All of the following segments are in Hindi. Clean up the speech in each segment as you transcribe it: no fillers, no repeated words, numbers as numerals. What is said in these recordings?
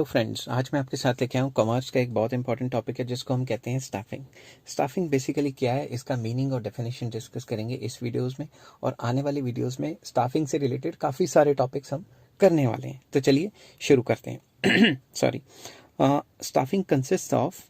हेलो फ्रेंड्स, आज मैं आपके साथ लेके आया हूँ कॉमर्स का एक बहुत इंपॉर्टेंट टॉपिक है जिसको हम कहते हैं स्टाफिंग। स्टाफिंग बेसिकली क्या है, इसका मीनिंग और डेफिनेशन डिस्कस करेंगे इस वीडियोस में, और आने वाली वीडियोस में स्टाफिंग से रिलेटेड काफ़ी सारे टॉपिक्स हम करने वाले हैं। तो चलिए शुरू करते हैं। Sorry. Staffing consist of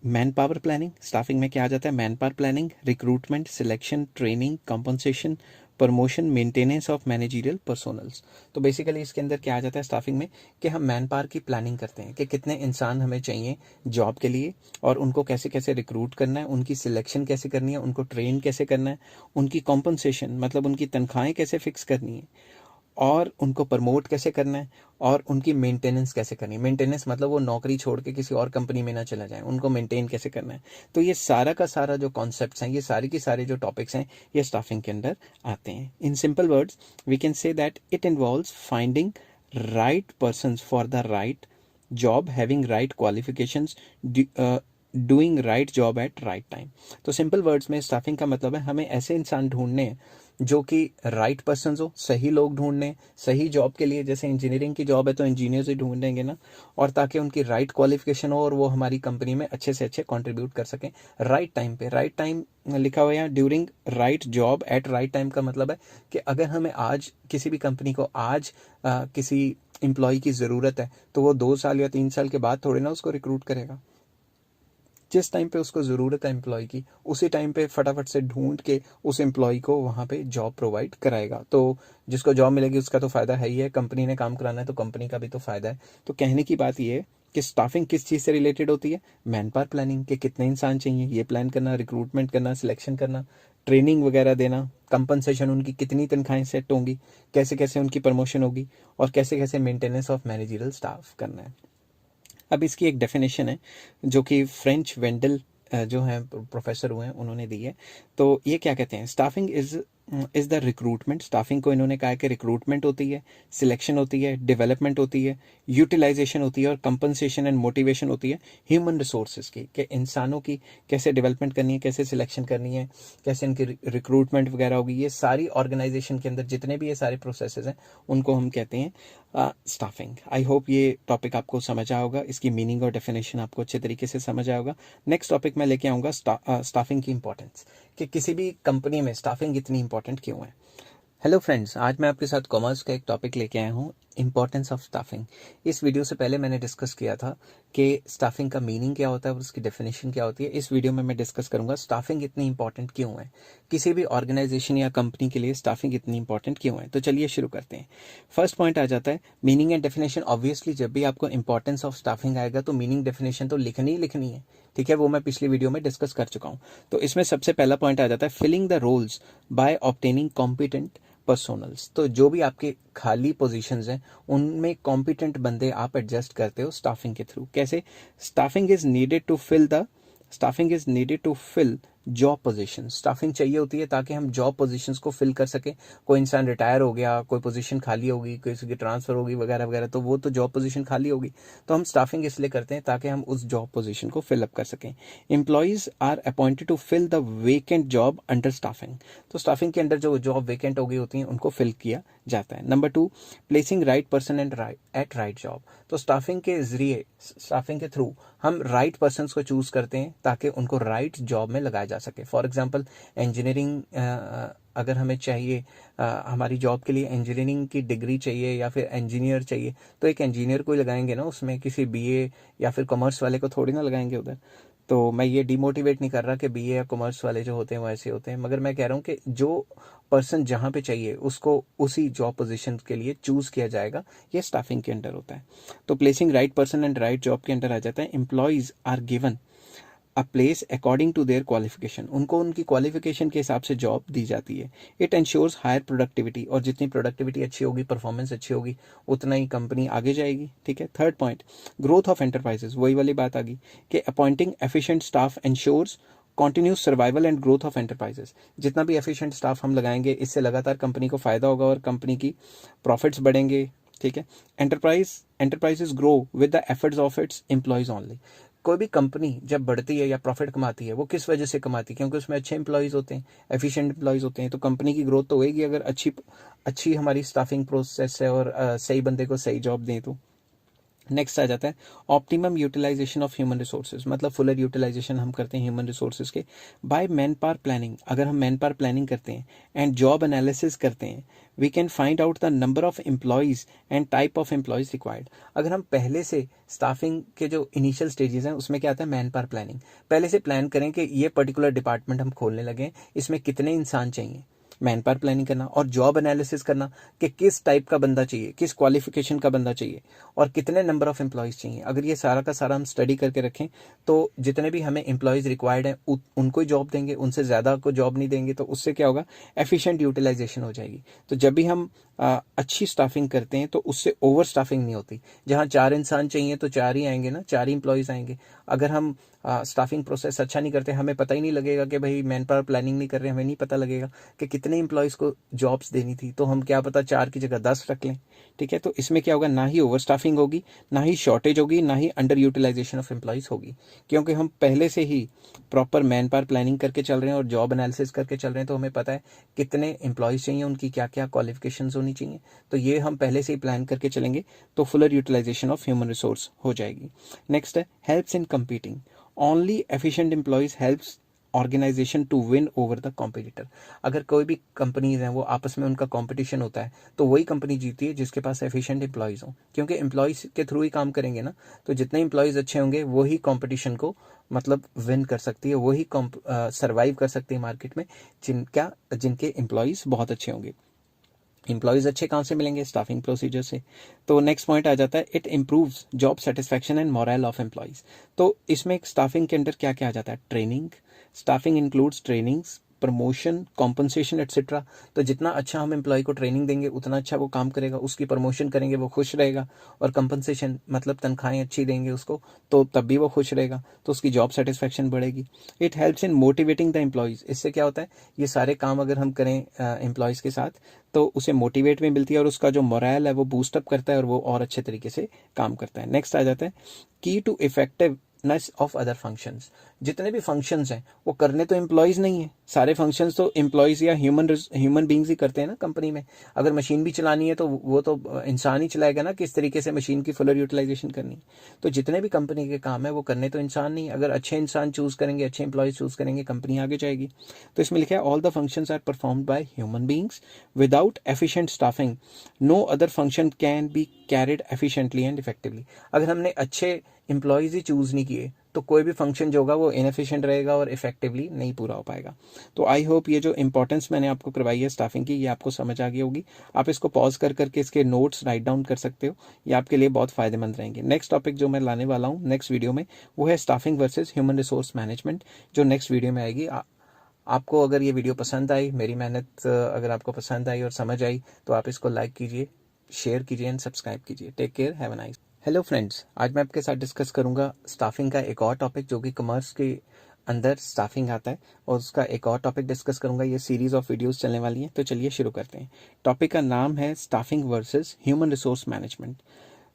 man power planning. Staffing में क्या आ जाता है? Man power planning, recruitment, selection, training, compensation, promotion, maintenance of managerial personnels. तो बेसिकली इसके अंदर क्या आ जाता है स्टाफिंग में, कि हम मैन पावर की प्लानिंग करते हैं कि कितने इंसान हमें चाहिए जॉब के लिए, और उनको कैसे कैसे रिक्रूट करना है, उनकी सिलेक्शन कैसे करनी है, उनको ट्रेन कैसे करना है, उनकी कॉम्पनसेशन मतलब उनकी तनख्वाहें कैसे फिक्स करनी है, और उनको प्रमोट कैसे करना है, और उनकी मेंटेनेंस कैसे करनी है। मेंटेनेंस मतलब वो नौकरी छोड़ के किसी और कंपनी में ना चला जाए, उनको मेंटेन कैसे करना है। तो ये सारा का सारा जो कॉन्सेप्ट्स हैं, ये सारी की सारे जो टॉपिक्स हैं, ये स्टाफिंग के अंदर आते हैं। In simple words we can say that it involves finding right persons for the right job, having right qualifications, doing right job at right time. तो सिंपल वर्ड्स में स्टाफिंग का मतलब है हमें ऐसे इंसान ढूंढने हैं जो कि राइट पर्सन हो, सही लोग ढूंढने सही जॉब के लिए। जैसे इंजीनियरिंग की जॉब है तो इंजीनियर से ढूंढेंगे ना, और ताकि उनकी राइट क्वालिफिकेशन हो और वो हमारी कंपनी में अच्छे से अच्छे कंट्रीब्यूट कर सकें राइट टाइम पे। राइट टाइम लिखा हुआ है during right job at right time का मतलब है कि अगर हमें आज किसी भी कंपनी को आज किसी एम्प्लॉय की ज़रूरत है तो वो 2 साल या 3 साल के बाद थोड़े ना उसको रिक्रूट करेगा। जिस टाइम पे उसको ज़रूरत है एम्प्लॉय की, उसी टाइम पे फटाफट से ढूंढ के उस एम्प्लॉय को वहाँ पे जॉब प्रोवाइड कराएगा। तो जिसको जॉब मिलेगी उसका तो फ़ायदा है ही है, कंपनी ने काम कराना है तो कंपनी का भी तो फ़ायदा है। तो कहने की बात ये है कि स्टाफिंग किस चीज़ से रिलेटेड होती है? मैन पावर प्लानिंग, के कितने इंसान चाहिए ये प्लान करना, रिक्रूटमेंट करना, सिलेक्शन करना, ट्रेनिंग वगैरह देना, कंपनसेशन, उनकी कितनी तनख्वाहें सेट होंगी, कैसे कैसे उनकी प्रमोशन होगी, और कैसे कैसे मेंटेनेंस ऑफ मैनेजरियल स्टाफ करना है। अब इसकी एक डेफिनेशन है जो कि फ्रेंच वेंडल जो है प्रोफेसर हुए हैं उन्होंने दी है। तो ये क्या कहते हैं? Staffing is the recruitment. Staffing को इन्होंने कहा है कि रिक्रूटमेंट होती है, सिलेक्शन होती है, डेवलपमेंट होती है, यूटिलाइजेशन होती है, और कंपनसेशन एंड मोटिवेशन होती है ह्यूमन रिसोर्सेज की, कि इंसानों की कैसे डेवलपमेंट करनी है, कैसे सिलेक्शन करनी है, कैसे इनकी रिक्रूटमेंट वगैरह होगी। ये सारी ऑर्गेनाइजेशन के अंदर जितने भी ये सारे प्रोसेसेस हैं उनको हम कहते हैं स्टाफिंग। आई होप ये टॉपिक आपको समझ आया होगा, इसकी मीनिंग और डेफिनेशन आपको अच्छे तरीके से समझ आया होगा। नेक्स्ट टॉपिक मैं लेके आऊँगा स्टाफिंग की इंपॉर्टेंस, कि किसी भी कंपनी में स्टाफिंग इतनी इंपॉर्टेंट क्यों है। हेलो फ्रेंड्स, आज मैं आपके साथ कॉमर्स का एक टॉपिक लेके आया हूँ, इंपॉर्टेंस ऑफ स्टाफिंग। इस वीडियो से पहले मैंने डिस्कस किया था कि स्टाफिंग का मीनिंग क्या होता है और उसकी डेफिनेशन क्या होती है। इस वीडियो में मैं डिस्कस करूंगा स्टाफिंग इतनी इंपॉर्टेंट क्यों है, किसी भी ऑर्गेनाइजेशन या कंपनी के लिए स्टाफिंग इतनी इंपॉर्टेंट क्यों है। तो चलिए शुरू करते हैं। फर्स्ट पॉइंट आ जाता है मीनिंग एंड डेफिनेशन। ऑब्वियसली जब भी आपको इंपॉर्टेंस ऑफ स्टाफिंग आएगा तो मीनिंग डेफिनेशन तो लिखनी ही लिखनी है, ठीक है, वो मैं पिछली वीडियो में डिस्कस कर चुका हूँ। तो इसमें सबसे पहला पॉइंट आ जाता है filling the roles by obtaining competent personnels. तो जो भी आपके खाली पोजीशंस हैं उनमें कॉम्पिटेंट बंदे आप एडजस्ट करते हो स्टाफिंग के थ्रू। कैसे? Staffing is needed to fill job position. Staffing चाहिए होती है ताकि हम जॉब पोजीशंस को फिल कर सकें। कोई इंसान रिटायर हो गया, कोई पोजीशन खाली होगी, किसी की ट्रांसफर होगी वगैरह वगैरह, तो वो तो जॉब पोजीशन खाली होगी। तो हम स्टाफिंग इसलिए करते हैं ताकि हम उस जॉब पोजीशन को फिल अप कर सकें। Employees are appointed to fill the vacant job under staffing. तो स्टाफिंग के अंडर जो जॉब वेकेंट हो गई होती हैं उनको फिल किया जाता है। Number 2, placing right person at right job. तो स्टाफिंग के जरिए, स्टाफिंग के थ्रू हम राइट पर्सन को चूज करते हैं ताकि उनको राइट जॉब में लगाया जा सके। फॉर एग्जाम्पल इंजीनियरिंग अगर हमें चाहिए, हमारी जॉब के लिए इंजीनियरिंग की डिग्री चाहिए या फिर इंजीनियर चाहिए, तो एक इंजीनियर को ही लगाएंगे ना, उसमें किसी बीए या फिर कॉमर्स वाले को थोड़ी ना लगाएंगे उधर। तो मैं ये डिमोटिवेट नहीं कर रहा कि बीए या कॉमर्स वाले जो होते हैं वो ऐसे होते हैं, मगर मैं कह रहा हूँ कि जो पर्सन जहाँ पे चाहिए उसको उसी जॉब पोजीशन के लिए चूज किया जाएगा, ये स्टाफिंग के अंडर होता है। तो placing right person and right job के अंडर आ जाता है। Employees are given a place according to their qualification. उनको उनकी क्वालिफिकेशन के हिसाब से जॉब दी जाती है। इट इंश्योर्स हायर प्रोडक्टिविटी, और जितनी प्रोडक्टिविटी अच्छी होगी, परफॉर्मेंस अच्छी होगी, उतना ही कंपनी आगे जाएगी, ठीक है। Third point, growth of enterprises. वही वाली बात आ गई कि appointing efficient staff ensures continuous survival and growth of enterprises. जितना भी एफिशिएंट स्टाफ हम लगाएंगे इससे लगातार कंपनी को फायदा होगा और कंपनी की प्रॉफिट्स बढ़ेंगे, ठीक है। Enterprises grow with the efforts of its employees only. कोई भी कंपनी जब बढ़ती है या प्रॉफिट कमाती है वो किस वजह से कमाती है? क्योंकि उसमें अच्छे एम्प्लॉयज होते हैं, एफिशिएंट एम्प्लॉयज होते हैं। तो कंपनी की ग्रोथ तो होगी अगर अच्छी अच्छी हमारी स्टाफिंग प्रोसेस है और सही बंदे को सही जॉब दें तो। नेक्स्ट आ जाता है optimum utilization of human resources, मतलब फुलर यूटिलाइजेशन हम करते हैं ह्यूमन रिसोर्सेज के बाय मैन पावर प्लानिंग। अगर हम मैन पावर प्लानिंग करते हैं एंड जॉब एनालिसिस करते हैं, we can find out the number of employees and type of employees required. अगर हम पहले से स्टाफिंग के जो इनिशियल स्टेजेस हैं उसमें क्या आता है, मैन पावर प्लानिंग, पहले से प्लान करें कि ये पर्टिकुलर डिपार्टमेंट हम खोलने लगे, इसमें कितने इंसान चाहिए, मैन पावर प्लानिंग करना। और जॉब एनालिसिस करना कि किस टाइप का बंदा चाहिए, किस क्वालिफिकेशन का बंदा चाहिए और कितने नंबर ऑफ एम्प्लॉयज़ चाहिए। अगर ये सारा का सारा हम स्टडी करके रखें तो जितने भी हमें एम्प्लॉयज़ रिक्वायर्ड हैं उनको ही जॉब देंगे, उनसे ज़्यादा को जॉब नहीं देंगे, तो उससे क्या होगा, एफिशिएंट यूटिलाइजेशन हो जाएगी। तो जब भी हम अच्छी स्टाफिंग करते हैं तो उससे ओवर स्टाफिंग नहीं होती। जहाँ 4 इंसान चाहिए तो 4 ही आएंगे ना, 4 ही एम्प्लॉयज़ आएंगे। अगर हम स्टाफिंग प्रोसेस अच्छा नहीं करते, हमें पता ही नहीं लगेगा कि भाई मैन पावर प्लानिंग नहीं कर रहे, हमें नहीं पता लगेगा कि कितने एम्प्लॉयज़ को जॉब्स देनी थी, तो हम क्या पता 4 की जगह 10 रख लें। ठीक है, तो इसमें क्या होगा, ना ही ओवर स्टाफिंग होगी, ना ही शॉर्टेज होगी, ना ही अंडर यूटिलाइजेशन ऑफ एम्प्लॉयज़ होगी, क्योंकि हम पहले से ही प्रॉपर मैन पावर प्लानिंग करके चल रहे हैं और जॉब एनालिसिस करके चल रहे हैं। तो हमें पता है कितने एम्प्लॉयज़ चाहिए, उनकी क्या क्या क्वालिफिकेशंस होनी चाहिए, तो ये हम पहले से ही प्लान करके चलेंगे तो fuller utilization of human resource हो जाएगी। नेक्स्ट है helps in competing. Only efficient employees helps organization to win over the competitor. अगर कोई भी कंपनीज हैं वो आपस में उनका कंपटीशन होता है तो वही कंपनी जीती है जिसके पास एफिशिएंट एम्प्लॉयज हों, क्योंकि एम्प्लॉयज के थ्रू ही काम करेंगे ना। तो जितने एम्प्लॉयज अच्छे होंगे वही कंपटीशन को मतलब विन कर सकती है, वही सर्वाइव कर सकती है मार्केट में जिनके एम्प्लॉयज बहुत अच्छे होंगे। एम्प्लॉयज अच्छे कहाँ से मिलेंगे, स्टाफिंग प्रोसीजर से। तो नेक्स्ट पॉइंट आ जाता है it improves job satisfaction and moral of employees. तो इसमें स्टाफिंग के अंदर क्या क्या आ जाता है, training, staffing includes trainings, promotion, compensation etcetera. तो जितना अच्छा हम एम्प्लॉय को ट्रेनिंग देंगे उतना अच्छा वो काम करेगा, उसकी प्रमोशन करेंगे वो खुश रहेगा, और कंपनसेशन मतलब तनख्वाहें अच्छी देंगे उसको तो तब भी वो खुश रहेगा, तो उसकी जॉब सेटिस्फैक्शन बढ़ेगी। It helps in motivating the employees. इससे क्या होता है, ये सारे काम अगर हम करें एम्प्लॉयज़ के साथ तो उसे मोटिवेट भी मिलती है और उसका जो मोरल है वो बूस्टअप करता है और वो और अच्छे तरीके से काम करता है। नेक्स्ट आ जाता है key to effectiveness of other functions. जितने भी फंक्शंस हैं वो करने तो एम्प्लॉयज नहीं है, सारे फंक्शंस तो एम्प्लॉयज या ह्यूमन बींग्स ही करते हैं ना कंपनी में। अगर मशीन भी चलानी है तो वो तो इंसान ही चलाएगा ना, किस तरीके से मशीन की फुलर यूटिलाइजेशन करनी है। तो जितने भी कंपनी के काम है वो करने तो इंसान नहीं, अगर अच्छे इंसान चूज करेंगे, अच्छे एम्प्लॉयज चूज करेंगे, कंपनी आगे जाएगी। तो इसमें लिखा है all the functions are performed by human beings without efficient staffing no other function can be carried efficiently and effectively. अगर हमने अच्छे एम्प्लॉयज ही चूज नहीं किए तो कोई भी फंक्शन जो होगा वो इनएफिशिएंट रहेगा और इफेक्टिवली नहीं पूरा हो पाएगा। तो आई होप ये जो इंपॉर्टेंस मैंने आपको करवाई है स्टाफिंग की, ये आपको समझ आ गई होगी। आप इसको पॉज कर करके इसके नोट्स राइट डाउन कर सकते हो, ये आपके लिए बहुत फायदेमंद रहेंगे। नेक्स्ट टॉपिक जो मैं लाने वाला हूँ नेक्स्ट वीडियो में वो है staffing versus human resource management, जो नेक्स्ट वीडियो में आएगी। आपको अगर ये वीडियो पसंद आई, मेरी मेहनत अगर आपको पसंद आई और समझ आई तो आप इसको लाइक कीजिए, शेयर कीजिए एंड सब्सक्राइब कीजिए। Take care, have a nice. Hello friends, आज मैं आपके साथ डिस्कस करूंगा स्टाफिंग का एक और टॉपिक जो कि कॉमर्स के अंदर स्टाफिंग आता है, और उसका एक और टॉपिक डिस्कस करूंगा। ये सीरीज ऑफ वीडियोस चलने वाली हैं, तो चलिए शुरू करते हैं। टॉपिक का नाम है staffing versus human resource management.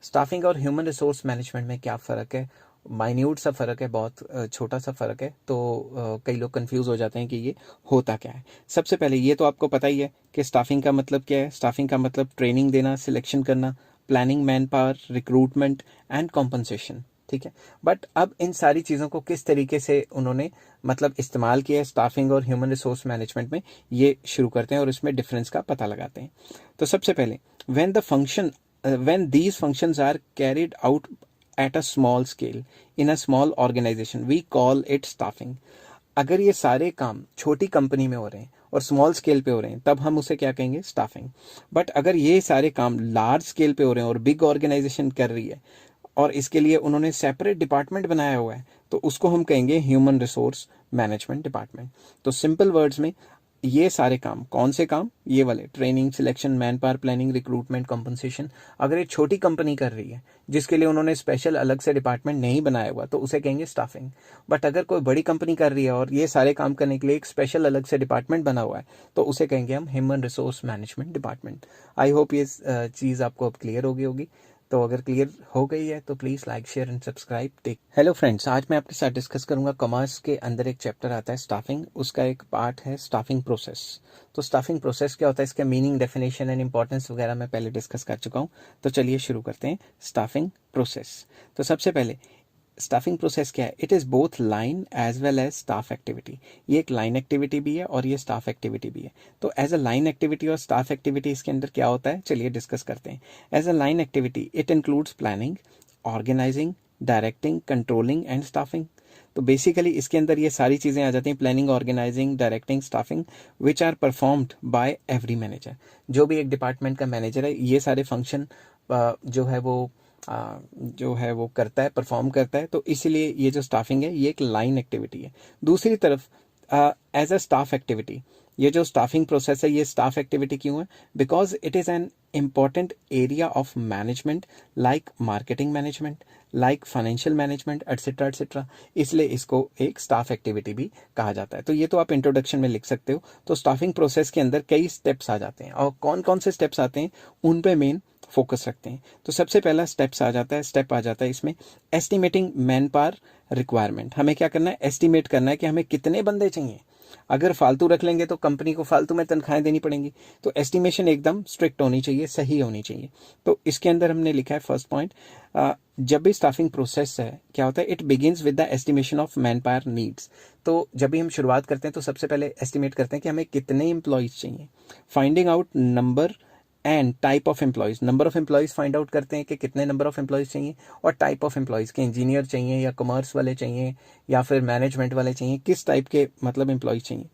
Staffing और ह्यूमन रिसोर्स मैनेजमेंट में क्या फ़र्क है, माइन्यूट सा फ़र्क है, बहुत छोटा सा फ़र्क है। तो कई लोग कंफ्यूज हो जाते हैं कि ये होता क्या है। सबसे पहले ये तो आपको पता ही है कि स्टाफिंग का मतलब क्या है। स्टाफिंग का मतलब ट्रेनिंग देना, सिलेक्शन करना, planning, man power, recruitment and compensation. ठीक है, बट अब इन सारी चीज़ों को किस तरीके से उन्होंने मतलब इस्तेमाल किया है स्टाफिंग और ह्यूमन रिसोर्स मैनेजमेंट में, ये शुरू करते हैं और इसमें डिफरेंस का पता लगाते हैं। तो सबसे पहले when these functions are carried out at a small scale in a small organization we call it staffing। अगर ये सारे काम छोटी कंपनी में हो रहे हैं और स्मॉल स्केल पे हो रहे हैं तब हम उसे क्या कहेंगे, स्टाफिंग। बट अगर ये सारे काम लार्ज स्केल पे हो रहे हैं और बिग ऑर्गेनाइजेशन कर रही है और इसके लिए उन्होंने सेपरेट डिपार्टमेंट बनाया हुआ है तो उसको हम कहेंगे ह्यूमन रिसोर्स मैनेजमेंट डिपार्टमेंट। तो सिंपल वर्ड्स में ये सारे काम, कौन से काम, ये वाले training, selection, man power, planning, recruitment, compensation, अगर ये छोटी कंपनी कर रही है जिसके लिए उन्होंने स्पेशल अलग से डिपार्टमेंट नहीं बनाया हुआ तो उसे कहेंगे स्टाफिंग। बट अगर कोई बड़ी कंपनी कर रही है और ये सारे काम करने के लिए एक स्पेशल अलग से डिपार्टमेंट बना हुआ है तो उसे कहेंगे हम human resource management department. I hope ये चीज़ आपको अब क्लियर होगी। तो अगर क्लियर हो गई है तो please like share and subscribe. Take hello friends, आज मैं आपके साथ डिस्कस करूंगा कॉमर्स के अंदर एक चैप्टर आता है स्टाफिंग, उसका एक पार्ट है स्टाफिंग प्रोसेस। तो स्टाफिंग प्रोसेस क्या होता है, इसका मीनिंग, डेफिनेशन एंड इंपॉर्टेंस वगैरह मैं पहले डिस्कस कर चुका हूँ। तो चलिए शुरू करते हैं स्टाफिंग प्रोसेस। तो सबसे पहले स्टाफिंग प्रोसेस क्या है, it is both line as well as staff activity. ये एक लाइन एक्टिविटी भी है और ये स्टाफ एक्टिविटी भी है। तो एज अ लाइन एक्टिविटी और स्टाफ एक्टिविटी इसके अंदर क्या होता है, चलिए डिस्कस करते हैं। As a line activity it includes planning, organizing, directing, controlling and staffing. तो बेसिकली इसके अंदर ये सारी चीज़ें आ जाती हैं, planning, organizing, directing, staffing, which are performed by every manager. जो भी एक डिपार्टमेंट का मैनेजर है, ये सारे फंक्शन जो है वो करता है, परफॉर्म करता है। तो इसीलिए ये जो स्टाफिंग है ये एक लाइन एक्टिविटी है। दूसरी तरफ एज अ स्टाफ एक्टिविटी, ये जो स्टाफिंग प्रोसेस है ये स्टाफ एक्टिविटी क्यों है, because it is an important area of management, like marketing management, like financial management, etcetera etcetera. इसलिए इसको एक स्टाफ एक्टिविटी भी कहा जाता है। तो ये तो आप इंट्रोडक्शन में लिख सकते हो। तो स्टाफिंग प्रोसेस के अंदर कई स्टेप्स आ जाते हैं, और कौन कौन से स्टेप्स आते हैं उन पे मेन फोकस रखते हैं। तो सबसे पहला स्टेप आ जाता है इसमें एस्टिमेटिंग मैन पावर रिक्वायरमेंट। हमें क्या करना है, एस्टिमेट करना है कि हमें कितने बंदे चाहिए। अगर फालतू रख लेंगे तो कंपनी को फालतू में तनख्वाहें देनी पड़ेंगी। तो एस्टिमेशन एकदम स्ट्रिक्ट होनी चाहिए, सही होनी चाहिए। तो इसके अंदर हमने लिखा है फर्स्ट पॉइंट, जब भी स्टाफिंग प्रोसेस है क्या होता है, it begins with the estimation of man power needs. तो जब भी हम शुरुआत करते हैं तो सबसे पहले एस्टिमेट करते हैं कि हमें कितने एम्प्लॉयज़ चाहिए। Finding out number and type of employees, number of employees find out करते हैं कि कितने नंबर ऑफ एम्प्लॉयज़ चाहिए, और टाइप ऑफ एम्प्लॉयज़ के इंजीनियर चाहिए या कॉमर्स वाले चाहिए या फिर मैनेजमेंट वाले चाहिए, किस टाइप के मतलब एम्प्लॉयज़ चाहिए।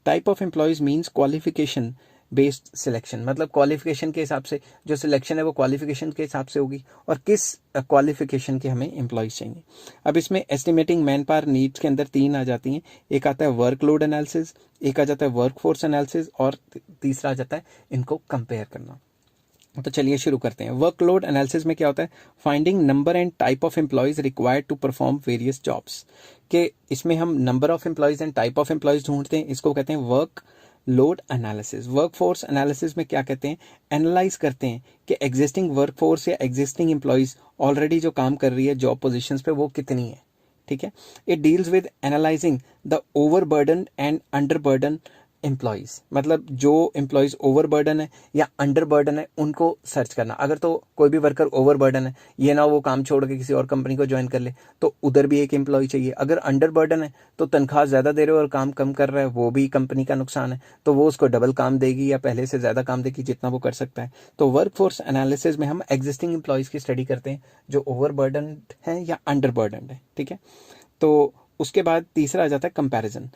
Type of employees means qualification based selection, मतलब क्वालिफिकेशन के हिसाब से जो सिलेक्शन है वो क्वालिफिकेशन के हिसाब से होगी, और किस क्वालिफिकेशन के हमें एम्प्लॉयज़ चाहिए। अब इसमें एस्टिमेटिंग मैन पावर नीड्स के अंदर तीन आ जाती हैं। एक आता है वर्कलोड एनालिसिस, एक आ जाता है वर्कफोर्स एनालिसिस, और तीसरा आ जाता है इनको कंपेयर करना। तो चलिए शुरू करते हैं। वर्कलोड एनालिसिस में क्या होता है, finding number and type of employees required to perform various jobs. के इसमें हम number of employees and type of employees ढूंढते हैं, इसको कहते हैं work load analysis. Workforce analysis में क्या कहते हैं, एनालाइज करते हैं कि एग्जिस्टिंग वर्कफोर्स या एग्जिस्टिंग एम्प्लॉयज ऑलरेडी जो काम कर रही है जॉब पोजीशंस पे वो कितनी है। ठीक है, it deals with analysing the overburden and underburden employees, मतलब जो एम्प्लॉयज़ ओवरबर्डन है या अंडरबर्डन है उनको सर्च करना। अगर तो कोई भी वर्कर ओवरबर्डन है, ये ना वो काम छोड़ के किसी और कंपनी को ज्वाइन कर ले, तो उधर भी एक एम्प्लॉय चाहिए। अगर अंडरबर्डन है तो तनख्वाह ज़्यादा दे रहे हो और काम कम कर रहा है, वो भी कंपनी का नुकसान है, तो वो उसको डबल काम देगी या पहले से ज़्यादा काम देगी जितना वो कर सकता है। तो वर्कफोर्स एनालिसिस में हम एग्जिस्टिंग एम्प्लॉयज़ की स्टडी करते हैं जो ओवरबर्डन है या अंडरबर्डन है। ठीक है, तो उसके बाद तीसरा आ जाता है कंपैरिजन।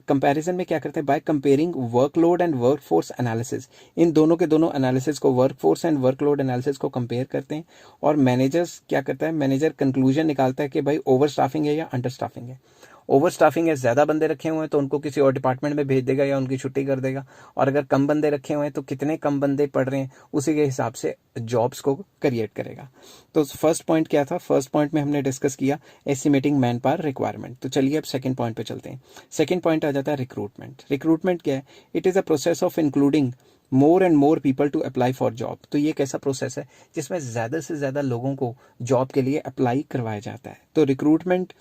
कंपैरिजन में क्या करते हैं, by comparing workload and workforce analysis. इन दोनों के दोनों एनालिसिस को, वर्कफोर्स एंड वर्कलोड एनालिसिस को कंपेयर करते हैं। और मैनेजर्स क्या करता है, मैनेजर कंक्लूजन निकालता है कि भाई ओवर स्टाफिंग है या अंडर स्टाफिंग है। ओवर स्टाफिंग है, ज़्यादा बंदे रखे हुए हैं तो उनको किसी और डिपार्टमेंट में भेज देगा या उनकी छुट्टी कर देगा, और अगर कम बंदे रखे हुए हैं तो कितने कम बंदे पढ़ रहे हैं उसी के हिसाब से जॉब्स को क्रिएट करेगा। तो फर्स्ट पॉइंट क्या था, फर्स्ट पॉइंट में हमने डिस्कस किया एस्टिमेटिंग मैन पावर रिक्वायरमेंट। तो चलिए अब सेकंड पॉइंट पे चलते हैं। सेकंड पॉइंट आ जाता है रिक्रूटमेंट। रिक्रूटमेंट क्या है, it is a process of including more and more people to apply for job. तो ये एक ऐसा प्रोसेस है जिसमें ज़्यादा से ज़्यादा लोगों को जॉब के लिए अप्लाई करवाया जाता है। तो रिक्रूटमेंट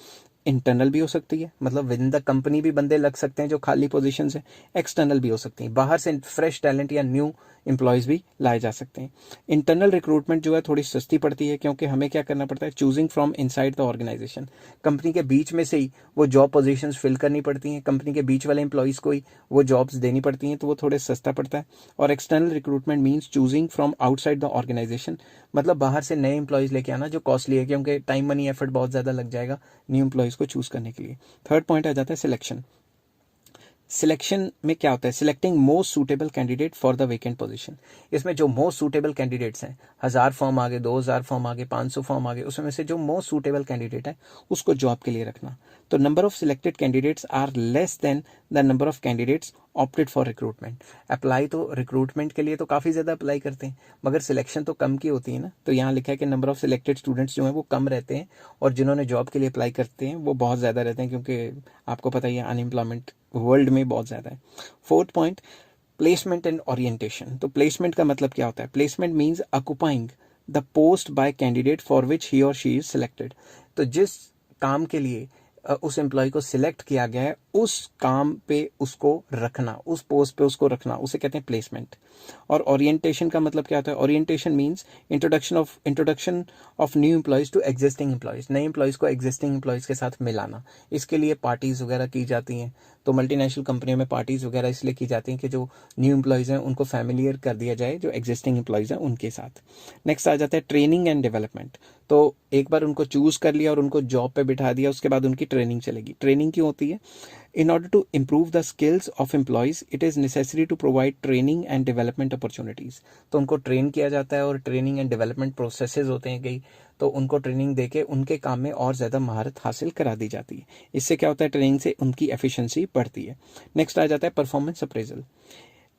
इंटरनल भी हो सकती है, मतलब विद इन द कंपनी भी बंदे लग सकते हैं जो खाली पोजीशन है। एक्सटर्नल भी हो सकती है, बाहर से फ्रेश टैलेंट या न्यू एम्प्लॉयज़ भी लाए जा सकते हैं। इंटरनल रिक्रूटमेंट जो है थोड़ी सस्ती पड़ती है, क्योंकि हमें क्या करना पड़ता है, choosing from inside the organization. Company के बीच में से ही वो जॉब पोजीशंस फिल करनी पड़ती हैं, कंपनी के बीच वाले एम्प्लॉयज़ को ही वो जॉब्स देनी पड़ती हैं, तो वो थोड़े सस्ता पड़ता है। और external recruitment means choosing from outside the organization, मतलब बाहर से नए एम्प्लॉयज़ लेके आना, जो कॉस्टली है क्योंकि टाइम मनी एफर्ट बहुत ज़्यादा लग जाएगा न्यू एम्प्लॉयज़ को चूज़ करने के लिए। थर्ड पॉइंट आ जाता है सिलेक्शन। सिलेक्शन में क्या होता है, selecting most suitable candidate for the vacant position. इसमें जो मोस्ट सूटेबल कैंडिडेट्स हैं, 1000 फॉर्म आगे, 2000 फॉर्म आगे, 500 फॉर्म आगे, उसमें से जो मोस्ट सूटेबल कैंडिडेट है उसको जॉब के लिए रखना। तो number of selected candidates are less than the number of candidates opted for recruitment. Apply तो रिक्रूटमेंट के लिए तो काफ़ी ज़्यादा अप्लाई करते हैं, मगर सिलेक्शन तो कम की होती है ना। तो यहाँ लिखा है कि नंबर ऑफ सिलेक्टेड स्टूडेंट्स जो हैं वो कम रहते हैं, और जिन्होंने जॉब के लिए अप्लाई करते हैं वो बहुत ज़्यादा रहते हैं, क्योंकि आपको पता ही है अनएम्प्लॉयमेंट वर्ल्ड में बहुत ज़्यादा है। Fourth point, placement and orientation. तो प्लेसमेंट का मतलब क्या होता है, placement means occupying the post by candidate for which he और शी इज सिलेक्टेड। तो जिस काम के लिए उस एम्प्लॉय को सिलेक्ट किया गया है उस काम पे उसको रखना, उस पोस्ट पे उसको रखना, उसे कहते हैं प्लेसमेंट। और ओरिएंटेशन का मतलब क्या होता है? Orientation means introduction of new employees to existing employees, नए एम्प्लॉयज को एग्जिस्टिंग एम्प्लॉयज के साथ मिलाना। इसके लिए पार्टीज वगैरह की जाती हैं। तो मल्टीनेशनल कंपनियों में पार्टीज वगैरह इसलिए की जाती हैं कि जो न्यू एम्प्लॉयज हैं उनको फैमिलियर कर दिया जाए जो एग्जिस्टिंग एम्प्लॉयज हैं उनके साथ। नेक्स्ट आ जाता है ट्रेनिंग एंड डेवलपमेंट। तो एक बार उनको चूज कर लिया और उनको जॉब पे बिठा दिया, उसके बाद उनकी ट्रेनिंग चलेगी। ट्रेनिंग क्यों होती है? In order to improve the skills of employees, it is necessary to provide training and development opportunities. तो उनको ट्रेन किया जाता है और ट्रेनिंग एंड डेवलपमेंट प्रोसेसेस होते हैं कई, तो उनको ट्रेनिंग देके उनके काम में और ज़्यादा महारत हासिल करा दी जाती है। इससे क्या होता है? ट्रेनिंग से उनकी एफिशिएंसी बढ़ती है। नेक्स्ट आ जाता है परफॉर्मेंस अप्रेजल।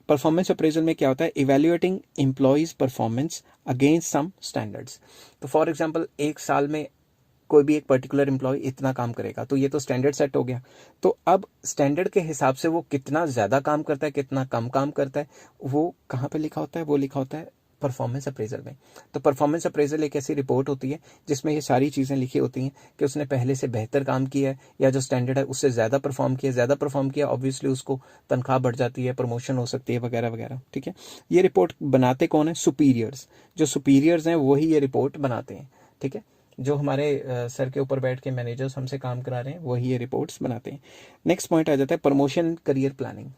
परफॉर्मेंस अप्रेजल में क्या होता है? Evaluating employees performance against some standards. तो फॉर एग्जाम्पल एक साल में कोई भी एक पर्टिकुलर एम्प्लॉय इतना काम करेगा, तो ये तो स्टैंडर्ड सेट हो गया। तो अब स्टैंडर्ड के हिसाब से वो कितना ज़्यादा काम करता है, कितना कम काम करता है, वो कहाँ पे लिखा होता है? वो लिखा होता है परफॉर्मेंस अप्रेजल में। तो परफॉर्मेंस अप्रेजल एक ऐसी रिपोर्ट होती है जिसमें ये सारी चीज़ें लिखी होती हैं कि उसने पहले से बेहतर काम किया है या जो स्टैंडर्ड है उससे ज़्यादा परफॉर्म किया, ऑब्वियसली उसको तनख्वाह बढ़ जाती है, प्रमोशन हो सकती है वगैरह वगैरह। ठीक है, ये रिपोर्ट बनाते कौन है? सुपीरियर्स। जो सुपीरियर्स हैं वही ये रिपोर्ट बनाते हैं। ठीक है, जो हमारे सर के ऊपर बैठ के मैनेजर्स हमसे काम करा रहे हैं वही ये रिपोर्ट्स बनाते हैं। नेक्स्ट पॉइंट आ जाता है प्रमोशन करियर प्लानिंग।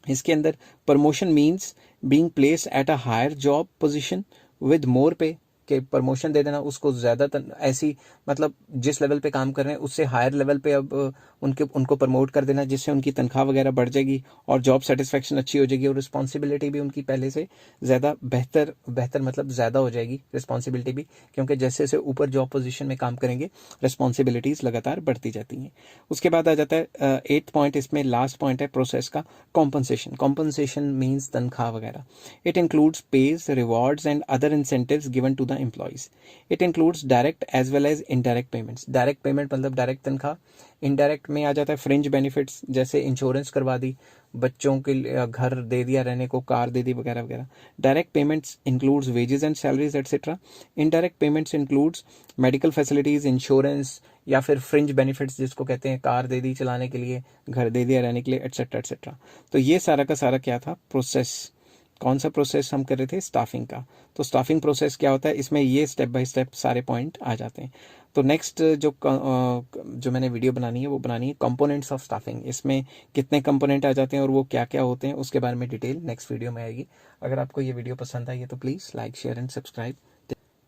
इसके अंदर promotion means being place at a higher job position with more pay, के प्रमोशन दे देना उसको ज़्यादा ऐसी, मतलब जिस लेवल पे काम कर रहे हैं उससे हायर लेवल पे अब उनको प्रमोट कर देना, जिससे उनकी तनख्वाह वगैरह बढ़ जाएगी और जॉब सेटिस्फेक्शन अच्छी हो जाएगी और रिस्पॉन्सिबिलिटी भी उनकी पहले से ज़्यादा बेहतर मतलब ज़्यादा हो जाएगी रिस्पॉन्सिबिलिटी भी, क्योंकि जैसे जैसे ऊपर जॉब पोजीशन में काम करेंगे रिस्पॉन्सिबिलिटीज़ लगातार बढ़ती जाती हैं। उसके बाद आ जाता है 8th पॉइंट, इसमें लास्ट पॉइंट है प्रोसेस का, कॉम्पनसेशन। कॉम्पनसेशन मीन्स तनख्वाह वगैरह। It includes pays, rewards and other incentives given to the employees. It includes direct as well as indirect payments. Direct payment मतलब डायरेक्ट तनख्वाह, इनडायरेक्ट में आ जाता है फ्रिंज बेनिफिट्स, जैसे इंश्योरेंस करवा दी, बच्चों के लिए घर दे दिया रहने को, कार दे दी वगैरह वगैरह। Direct payments includes wages and salaries etcetera. Indirect payments includes medical facilities, insurance या फिर फ्रिंज बेनिफिट्स जिसको कहते हैं, कार दे दी चलाने के लिए, घर दे दिया रहने के लिए, एटसेट्रा एटसेट्रा। तो ये सारा का सारा क्या था? प्रोसेस। कौन सा प्रोसेस हम कर रहे थे? स्टाफिंग का। तो स्टाफिंग प्रोसेस क्या होता है? इसमें ये स्टेप बाय स्टेप सारे पॉइंट आ जाते हैं। तो नेक्स्ट जो मैंने वीडियो बनानी है वो बनानी है कंपोनेंट्स ऑफ स्टाफिंग। इसमें कितने कंपोनेंट आ जाते हैं और वो क्या क्या होते हैं उसके बारे में डिटेल नेक्स्ट वीडियो में आएगी। अगर आपको ये वीडियो पसंद आई है तो please like, share and subscribe.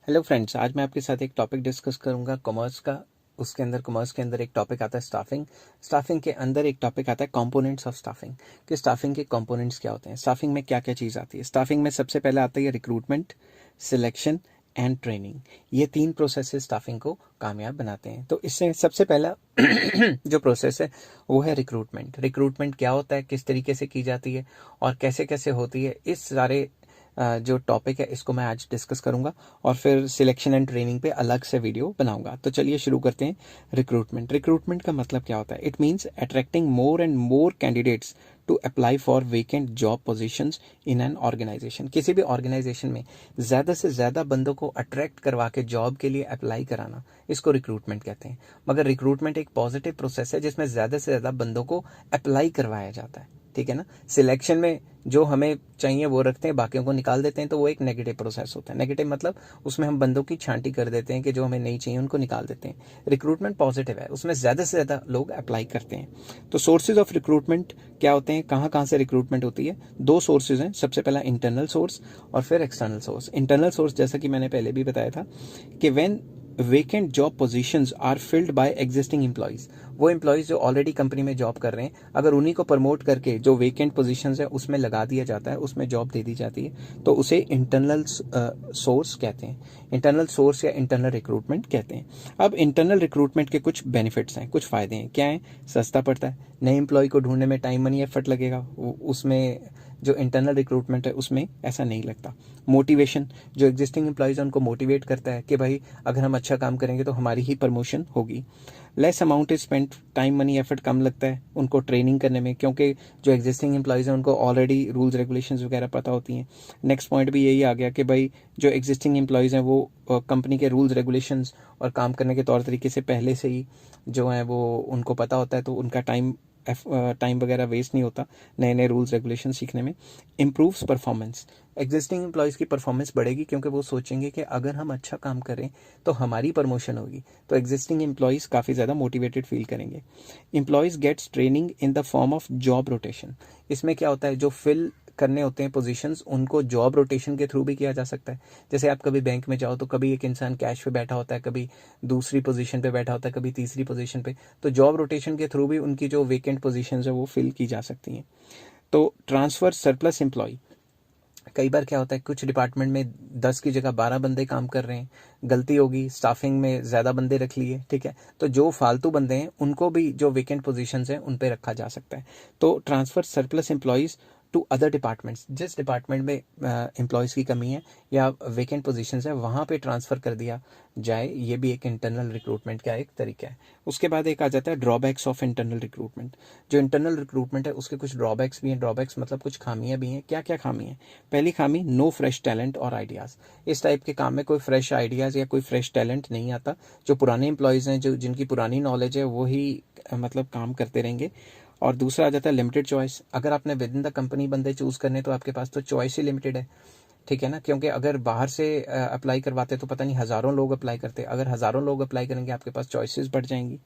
Hello friends, आज मैं आपके साथ एक टॉपिक डिस्कस करूंगा कॉमर्स का। उसके अंदर कॉमर्स के अंदर एक टॉपिक आता है स्टाफिंग। स्टाफिंग के अंदर एक टॉपिक आता है कंपोनेंट्स ऑफ स्टाफिंग, कि स्टाफिंग के कंपोनेंट्स क्या होते हैं, स्टाफिंग में क्या क्या चीज़ आती है। स्टाफिंग में सबसे पहले आता है रिक्रूटमेंट, सिलेक्शन एंड ट्रेनिंग। ये 3 प्रोसेस स्टाफिंग को कामयाब बनाते हैं। तो इससे सबसे पहला जो प्रोसेस है वो है रिक्रूटमेंट। रिक्रूटमेंट क्या होता है, किस तरीके से की जाती है और कैसे कैसे होती है, इस सारे जो टॉपिक है इसको मैं आज डिस्कस करूंगा और फिर सिलेक्शन एंड ट्रेनिंग पे अलग से वीडियो बनाऊंगा। तो चलिए शुरू करते हैं। रिक्रूटमेंट। रिक्रूटमेंट का मतलब क्या होता है? It means attracting more and more candidates to apply for vacant job positions in an organization. किसी भी ऑर्गेनाइजेशन में ज़्यादा से ज़्यादा बंदों को अट्रैक्ट करवा के जॉब के लिए अप्लाई कराना, इसको रिक्रूटमेंट कहते हैं। मगर रिक्रूटमेंट एक पॉजिटिव प्रोसेस है जिसमें ज़्यादा से ज़्यादा बंदों को अप्लाई करवाया जाता है। ठीक है ना। सिलेक्शन में जो हमें चाहिए वो रखते हैं, बाकियों को निकाल देते हैं, तो वो एक नेगेटिव प्रोसेस होता है। नेगेटिव मतलब उसमें हम बंदों की छांटी कर देते हैं कि जो हमें नहीं चाहिए उनको निकाल देते हैं। रिक्रूटमेंट पॉजिटिव है, उसमें ज़्यादा से ज़्यादा लोग अप्लाई करते हैं। तो सोर्सेज ऑफ रिक्रूटमेंट क्या होते हैं, कहाँ कहाँ से रिक्रूटमेंट होती है? 2 सोर्सेज हैं। सबसे पहला इंटरनल सोर्स और फिर एक्सटर्नल सोर्स। इंटरनल सोर्स जैसा कि मैंने पहले भी बताया था कि when vacant job positions are filled by existing employees, वो एम्प्लॉयज जो ऑलरेडी कंपनी में जॉब कर रहे हैं, अगर उन्हीं को प्रमोट करके जो वेकेंट पोजीशंस है उसमें लगा दिया जाता है, उसमें जॉब दे दी जाती है, तो उसे इंटरनल सोर्स कहते हैं। इंटरनल सोर्स या इंटरनल रिक्रूटमेंट कहते हैं। अब इंटरनल रिक्रूटमेंट के कुछ बेनिफिट्स हैं, कुछ फ़ायदे हैं। क्या है? सस्ता पड़ता है, नए एम्प्लॉय को ढूंढने में टाइम मनी एफर्ट लगेगा, उसमें जो इंटरनल रिक्रूटमेंट है उसमें ऐसा नहीं लगता। मोटिवेशन, जो एग्जिस्टिंग एम्प्लॉयज़ हैं उनको मोटिवेट करता है कि भाई अगर हम अच्छा काम करेंगे तो हमारी ही प्रमोशन होगी। Less amount is spent, time money effort कम लगता है उनको ट्रेनिंग करने में, क्योंकि जो एग्जिस्टिंग एम्प्लॉयज़ हैं उनको ऑलरेडी रूल्स रेगुलेशंस वगैरह पता होती हैं। नेक्स्ट पॉइंट भी यही आ गया कि भाई जो एग्जिस्टिंग एम्प्लॉयज़ हैं वो कंपनी के रूल्स रेगुलेशंस और काम करने के तौर तरीके से पहले से ही जो है वो उनको पता होता है, तो उनका टाइम वगैरह वेस्ट नहीं होता नए नए रूल्स रेगुलेशन सीखने में। इम्प्रूव्स परफॉर्मेंस, एग्जिस्टिंग एम्प्लॉयज़ की परफॉर्मेंस बढ़ेगी क्योंकि वो सोचेंगे कि अगर हम अच्छा काम करें तो हमारी प्रमोशन होगी, तो एग्जिस्टिंग एम्प्लॉयज़ काफ़ी ज़्यादा मोटिवेटेड फील करेंगे। Employees gets training in the form of job rotation, इसमें क्या होता है जो फिल करने होते हैं पोजीशंस उनको जॉब रोटेशन के थ्रू भी किया जा सकता है। जैसे आप कभी बैंक में जाओ तो कभी एक इंसान कैश पे बैठा होता है, कभी दूसरी पोजीशन पे बैठा होता है, कभी तीसरी पोजीशन पे, तो जॉब रोटेशन के थ्रू भी उनकी जो वेकेंट पोजीशंस है वो फिल की जा सकती हैं। तो ट्रांसफ़र सरप्लस एम्प्लॉय, कई बार क्या होता है कुछ डिपार्टमेंट में 10 की जगह 12 बंदे काम कर रहे हैं, गलती होगी स्टाफिंग में ज़्यादा बंदे रख लिए, ठीक है, तो जो फालतू बंदे हैं उनको भी जो वेकेंट पोजीशंस हैं उन पे रखा जा सकता है। तो transfer surplus employees to other departments, जिस डिपार्टमेंट में एम्प्लॉयज़ की कमी है या वेकेंट पोजीशंस है वहाँ पे ट्रांसफ़र कर दिया जाए, ये भी एक इंटरनल रिक्रूटमेंट का एक तरीका है। उसके बाद एक आ जाता है ड्रॉबैक्स ऑफ इंटरनल रिक्रूटमेंट। जो इंटरनल रिक्रूटमेंट है उसके कुछ ड्रॉबैक्स भी हैं, ड्रॉबैक्स मतलब कुछ खामियां भी हैं। क्या क्या खामी है? पहली खामी, नो फ्रेश टैलेंट और आइडियाज़, इस टाइप के काम में कोई फ्रेश आइडियाज़ या कोई फ्रेश टैलेंट नहीं आता। जो पुराने एम्प्लॉयज़ हैं, जो जिनकी पुरानी नॉलेज है वही मतलब काम करते रहेंगे। और दूसरा आ जाता है लिमिटेड चॉइस, अगर आपने विद इन द कंपनी बंदे चूज़ करने तो आपके पास तो चॉइस ही लिमिटेड है, ठीक है ना, क्योंकि अगर बाहर से अप्लाई करवाते तो पता नहीं हज़ारों लोग अप्लाई करते, अगर हज़ारों लोग अप्लाई करेंगे आपके पास चॉइसेस बढ़ जाएंगी।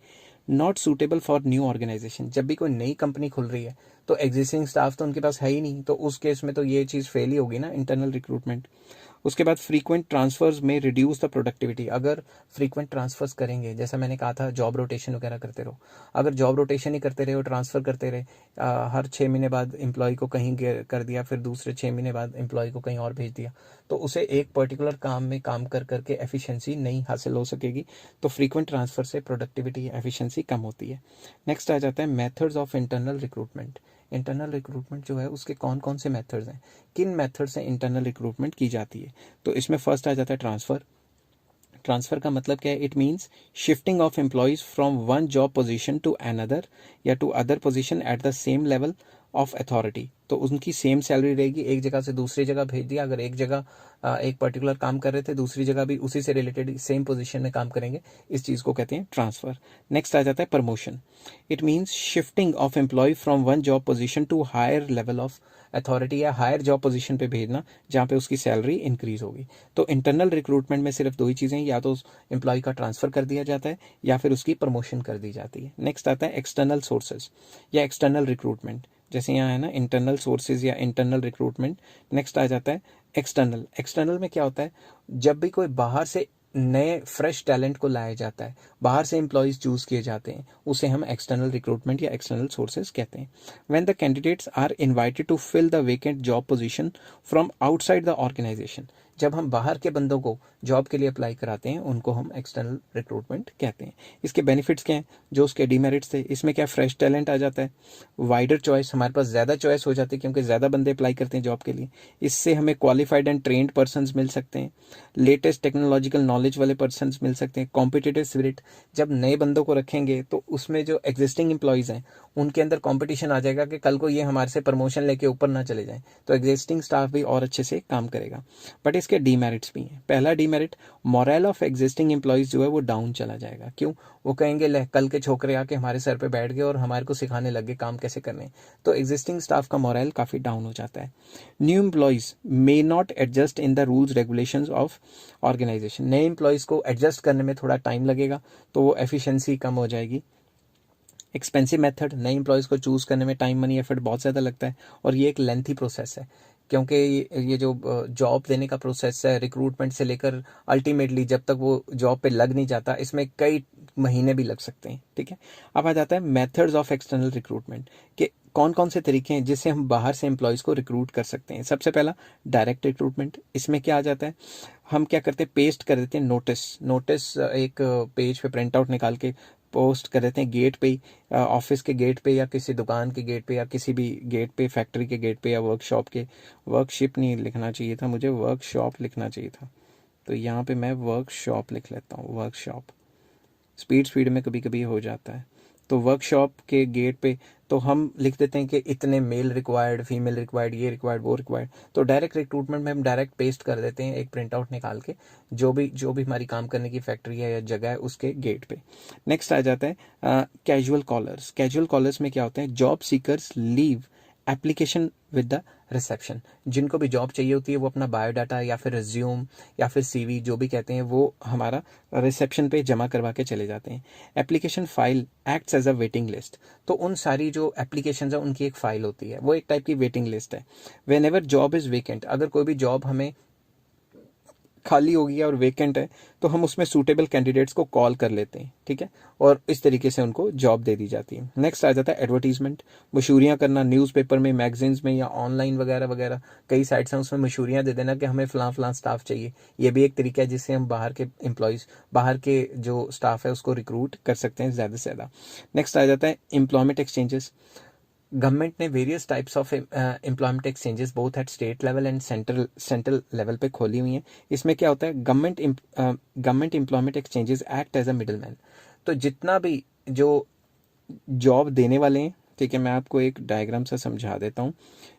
Not suitable for new organization, जब भी कोई नई कंपनी खुल रही है तो एग्जिस्टिंग स्टाफ तो उनके पास है ही नहीं, तो उस केस में तो ये चीज़ फेल ही होगी ना, इंटरनल रिक्रूटमेंट। उसके बाद फ्रीक्वेंट ट्रांसफर्स में रिड्यूस द प्रोडक्टिविटी, अगर फ्रीक्वेंट ट्रांसफर्स करेंगे, जैसा मैंने कहा था जॉब रोटेशन वगैरह करते रहो, अगर जॉब रोटेशन ही करते रहे और ट्रांसफ़र करते रहे, हर 6 महीने बाद एम्प्लॉय को कहीं कर दिया, फिर दूसरे 6 महीने बाद एम्प्लॉय को कहीं और भेज दिया, तो उसे एक पर्टिकुलर काम में काम कर करके एफिशिएंसी नहीं हासिल हो सकेगी। तो फ्रीक्वेंट ट्रांसफ़र से प्रोडक्टिविटी एफिशिएंसी कम होती है। नेक्स्ट आ जाता है methods of internal recruitment. Internal recruitment जो है उसके कौन कौन से मेथड्स हैं, किन मेथड से इंटरनल रिक्रूटमेंट की जाती है? तो इसमें फर्स्ट आ जाता है ट्रांसफ़र। ट्रांसफ़र का मतलब क्या है? It means shifting of employees from one job position to another या to other position at the same level of authority. तो उनकी सेम सैलरी रहेगी, एक जगह से दूसरी जगह भेज दिया, अगर एक जगह एक पर्टिकुलर काम कर रहे थे, दूसरी जगह भी उसी से रिलेटेड सेम पोजीशन में काम करेंगे, इस चीज़ को कहते हैं ट्रांसफ़र। नेक्स्ट आ जाता है promotion. It means shifting of employee from one job position to higher level of authority या हायर जॉब पोजीशन पे भेजना जहाँ पे उसकी सैलरी इंक्रीज होगी। तो इंटरनल रिक्रूटमेंट में सिर्फ दो ही चीज़ें, या तो एम्प्लॉय का ट्रांसफ़र कर दिया जाता है या फिर उसकी प्रमोशन कर दी जाती है। नेक्स्ट आता है एक्सटर्नल सोर्सेज या एक्सटर्नल रिक्रूटमेंट, जैसे यहाँ है ना इंटरनल सोर्सेज या इंटरनल रिक्रूटमेंट। नेक्स्ट आ जाता है एक्सटर्नल। एक्सटर्नल में क्या होता है? जब भी कोई बाहर से नए फ्रेश टैलेंट को लाया जाता है, बाहर से एम्प्लॉयज़ चूज़ किए जाते हैं, उसे हम एक्सटर्नल रिक्रूटमेंट या एक्सटर्नल सोर्सेज कहते हैं। When the candidates are invited to fill the vacant job position from outside the organization, जब हम बाहर के बंदों को जॉब के लिए अप्लाई कराते हैं उनको हम एक्सटर्नल रिक्रूटमेंट कहते हैं। इसके बेनिफिट्स क्या हैं? जो उसके डीमेरिट्स थे, इसमें क्या फ्रेश टैलेंट आ जाता है, वाइडर चॉइस, हमारे पास ज़्यादा चॉइस हो जाती है क्योंकि ज़्यादा बंदे अप्लाई करते हैं जॉब के लिए, इससे हमें क्वालिफाइड एंड ट्रेंड पर्सनस मिल सकते हैं, लेटेस्ट टेक्नोलॉजिकल नॉलेज वाले पर्सनस मिल सकते हैं, कॉम्पिटिटिव स्पिरिट, जब नए बंदों को रखेंगे तो उसमें जो एग्जिस्टिंग एम्प्लॉयज़ हैं उनके अंदर कंपटीशन आ जाएगा कि कल को ये हमारे से प्रमोशन लेके ऊपर ना चले जाएं, तो एग्जिस्टिंग स्टाफ भी और अच्छे से काम करेगा। बट इसके डीमेरिट्स भी हैं। पहला demerit, moral of existing employees जो है वो डाउन चला जाएगा। क्यों? वो कहेंगे ले कल के छोकरे आके हमारे सर पे बैठ गए और हमारे को सिखाने लग गए काम कैसे करने, तो एग्जिस्टिंग स्टाफ का मोरल काफ़ी डाउन हो जाता है। New employees may not adjust in the rules regulations of organization, नए एम्प्लॉयज़ को एडजस्ट करने में थोड़ा टाइम लगेगा, तो वो एफिशिएंसी कम हो जाएगी। एक्सपेंसिव मेथड, नए एम्प्लॉयज़ को चूज़ करने में टाइम मनी एफर्ट बहुत ज़्यादा लगता है और ये एक लेंथी प्रोसेस है, क्योंकि ये जो जॉब देने का प्रोसेस है रिक्रूटमेंट से लेकर अल्टीमेटली जब तक वो जॉब पे लग नहीं जाता, इसमें कई महीने भी लग सकते हैं, ठीक है। अब आ जाता है मेथड्स ऑफ एक्सटर्नल रिक्रूटमेंट कि कौन कौन से तरीके हैं जिससे हम बाहर से एम्प्लॉयज़ को रिक्रूट कर सकते हैं। सबसे पहला डायरेक्ट रिक्रूटमेंट। इसमें क्या आ जाता है, हम क्या करते हैं, पेस्ट कर देते हैं नोटिस एक पेज पे प्रिंट आउट निकाल के पोस्ट कर देते हैं गेट पे ही, ऑफिस के गेट पे या किसी दुकान के गेट पे या किसी भी गेट पे, फैक्ट्री के गेट पे या वर्कशॉप के, वर्कशिप नहीं लिखना चाहिए था मुझे, वर्कशॉप लिखना चाहिए था, तो यहाँ पे मैं वर्कशॉप लिख लेता हूँ, वर्कशॉप। स्पीड में कभी कभी हो जाता है। तो वर्कशॉप के गेट पे तो हम लिख देते हैं कि इतने मेल रिक्वायर्ड, फीमेल रिक्वायर्ड, ये रिक्वायर्ड, वो रिक्वायर्ड। तो डायरेक्ट रिक्रूटमेंट में हम डायरेक्ट पेस्ट कर देते हैं एक प्रिंट आउट निकाल के, जो भी हमारी काम करने की फैक्ट्री है या जगह है उसके गेट पे। नेक्स्ट आ जाता है कैजुअल कॉलर्स। कैजुअल कॉलर्स में क्या होते हैं, job seekers leave application with the reception. जिनको भी जॉब चाहिए होती है वो अपना बायोडाटा या फिर रिज्यूम या फिर सीवी जो भी कहते हैं वो हमारा रिसेप्शन पे जमा करवा के चले जाते हैं। Application file acts as a waiting list. तो उन सारी जो एप्लीकेशन है उनकी एक फाइल होती है, वो एक टाइप की वेटिंग लिस्ट है। When ever job is vacant, अगर कोई भी जॉब हमें खाली हो गया और वेकेंट है तो हम उसमें सूटेबल कैंडिडेट्स को कॉल कर लेते हैं, ठीक है, और इस तरीके से उनको जॉब दे दी जाती है। नेक्स्ट आ जाता है एडवर्टीजमेंट, मशहूरियाँ करना, न्यूज़पेपर में, मैगजीन्स में या ऑनलाइन वगैरह वगैरह कई साइट्स हैं, उसमें मशहूरियाँ दे देना कि हमें फ़लाँ फ़लाँ स्टाफ चाहिए। ये भी एक तरीका है जिससे हम बाहर के एम्प्लॉयज़, बाहर के जो स्टाफ है उसको रिक्रूट कर सकते हैं ज़्यादा से ज़्यादा। नेक्स्ट आ जाता है एम्प्लॉयमेंट एक्सचेंजेस। गवर्नमेंट ने various types of employment exchanges both at state level and central level पे खोली हुई हैं। इसमें क्या होता है, government employment exchanges act as a middleman. तो जितना भी जो जॉब देने वाले हैं, ठीक है, मैं आपको एक डायग्राम से समझा देता हूँ।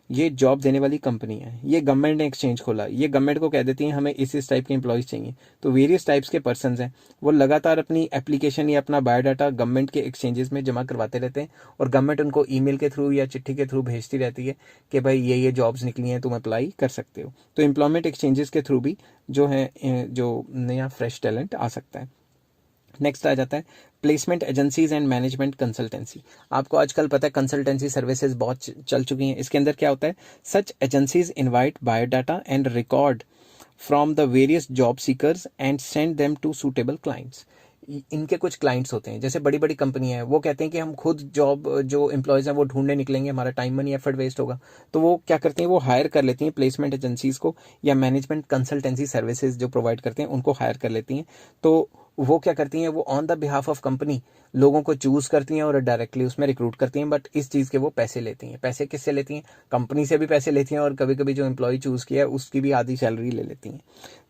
ये जॉब देने वाली कंपनी है, ये गवर्नमेंट ने एक्सचेंज खोला, ये गवर्नमेंट को कह देती है हमें इस टाइप के एम्प्लॉयज़ चाहिए। तो वेरियस टाइप्स के पर्सन्स हैं, वो लगातार अपनी एप्लीकेशन या अपना बायोडाटा गवर्नमेंट के एक्सचेंजेस में जमा करवाते रहते हैं और गवर्नमेंट उनको ईमेल के थ्रू या चिट्ठी के थ्रू भेजती रहती है कि भाई ये जॉब्स निकली हैं, तुम अप्लाई कर सकते हो। तो एम्प्लॉयमेंट एक्सचेंजेस के थ्रू भी जो है जो नया फ्रेश टैलेंट आ सकता है। नेक्स्ट आ जाता है placement agencies and management consultancy. आपको आजकल पता है कंसल्टेंसी सर्विसेज बहुत चल चुकी हैं। इसके अंदर क्या होता है, such agencies invite biodata and record from the various job seekers and send them to suitable clients. इनके कुछ क्लाइंट्स होते हैं, जैसे बड़ी बड़ी कंपनियां हैं, वो कहते हैं कि हम खुद जॉब जो एम्प्लॉयज़ हैं वो ढूंढने निकलेंगे, हमारा टाइम मनी एफर्ट वेस्ट होगा। तो वो क्या करती हैं, वो हायर कर लेती हैं प्लेसमेंट एजेंसीज को या मैनेजमेंट कंसल्टेंसी सर्विसेज जो प्रोवाइड करते हैं उनको हायर कर लेती हैं। तो वो क्या करती हैं, वो on the behalf of company लोगों को चूज करती हैं और डायरेक्टली उसमें रिक्रूट करती हैं। बट इस चीज़ के वो पैसे लेती हैं। पैसे किससे लेती हैं, कंपनी से भी पैसे लेती हैं और कभी कभी जो एम्प्लॉय चूज किया है उसकी भी आधी सैलरी ले लेती हैं।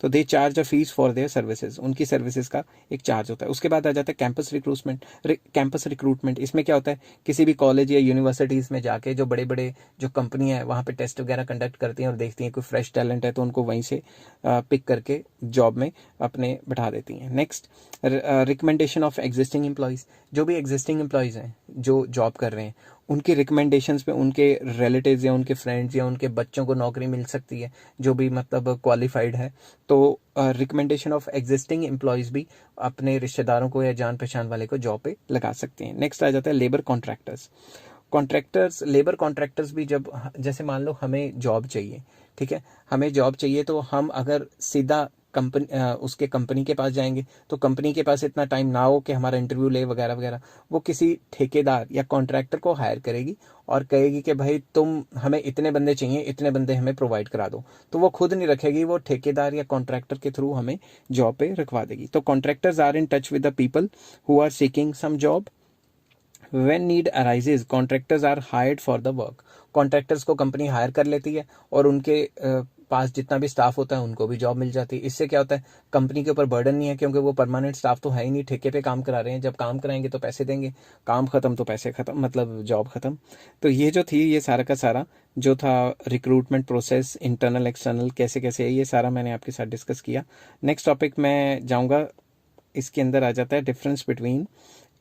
तो they charge a fees for their services, उनकी सर्विसेज का एक चार्ज होता है। उसके बाद आ जाता है कैंपस रिक्रूटमेंट। इसमें क्या होता है, किसी भी कॉलेज या यूनिवर्सिटीज़ में जाके जो बड़े बड़े जो कंपनियां हैं वहाँ पे टेस्ट वगैरह कंडक्ट करती हैं और देखती हैं कोई फ्रेश टैलेंट है तो उनको वहीं से पिक करके जॉब में अपने बैठा देती हैं। Next recommendation of existing employees. जो भी एग्जिस्टिंग एम्प्लॉयज़ हैं जो जॉब कर रहे हैं उनकी रिकमेंडेशंस पे उनके रिलेटिव्स या उनके फ्रेंड्स या उनके बच्चों को नौकरी मिल सकती है जो भी मतलब क्वालिफाइड है। तो रिकमेंडेशन ऑफ एग्जिस्टिंग एम्प्लॉयज़ भी अपने रिश्तेदारों को या जान पहचान वाले को जॉब पे लगा सकते हैं। नेक्स्ट आ जाता है लेबर कॉन्ट्रैक्टर्स। लेबर कॉन्ट्रैक्टर्स भी जब, जैसे मान लो हमें जॉब चाहिए, ठीक है, हमें जॉब चाहिए तो हम अगर सीधा उसके कंपनी के पास जाएंगे तो कंपनी के पास इतना टाइम ना हो कि हमारा इंटरव्यू ले वगैरह वगैरह। वो किसी ठेकेदार या कॉन्ट्रैक्टर को हायर करेगी और कहेगी कि भाई तुम हमें इतने बंदे चाहिए, इतने बंदे हमें प्रोवाइड करा दो। तो वो खुद नहीं रखेगी, वो ठेकेदार या कॉन्ट्रैक्टर के थ्रू हमें जॉब पे रखवा देगी। तो contractors are in touch with the people who are seeking some job. When need arises, contractors are hired for the work. Contractors को कंपनी हायर कर लेती है और उनके पास जितना भी स्टाफ होता है उनको भी जॉब मिल जाती है। इससे क्या होता है, कंपनी के ऊपर बर्डन नहीं है क्योंकि वो परमानेंट स्टाफ तो है ही नहीं, ठेके पे काम करा रहे हैं। जब काम कराएंगे तो पैसे देंगे, काम खत्म तो पैसे खत्म, मतलब जॉब खत्म। तो ये जो थी, ये सारा का सारा जो था रिक्रूटमेंट प्रोसेस, इंटरनल एक्सटर्नल कैसे कैसे है, ये सारा मैंने आपके साथ डिस्कस किया। नेक्स्ट टॉपिक मैं जाऊँगा, इसके अंदर आ जाता है difference between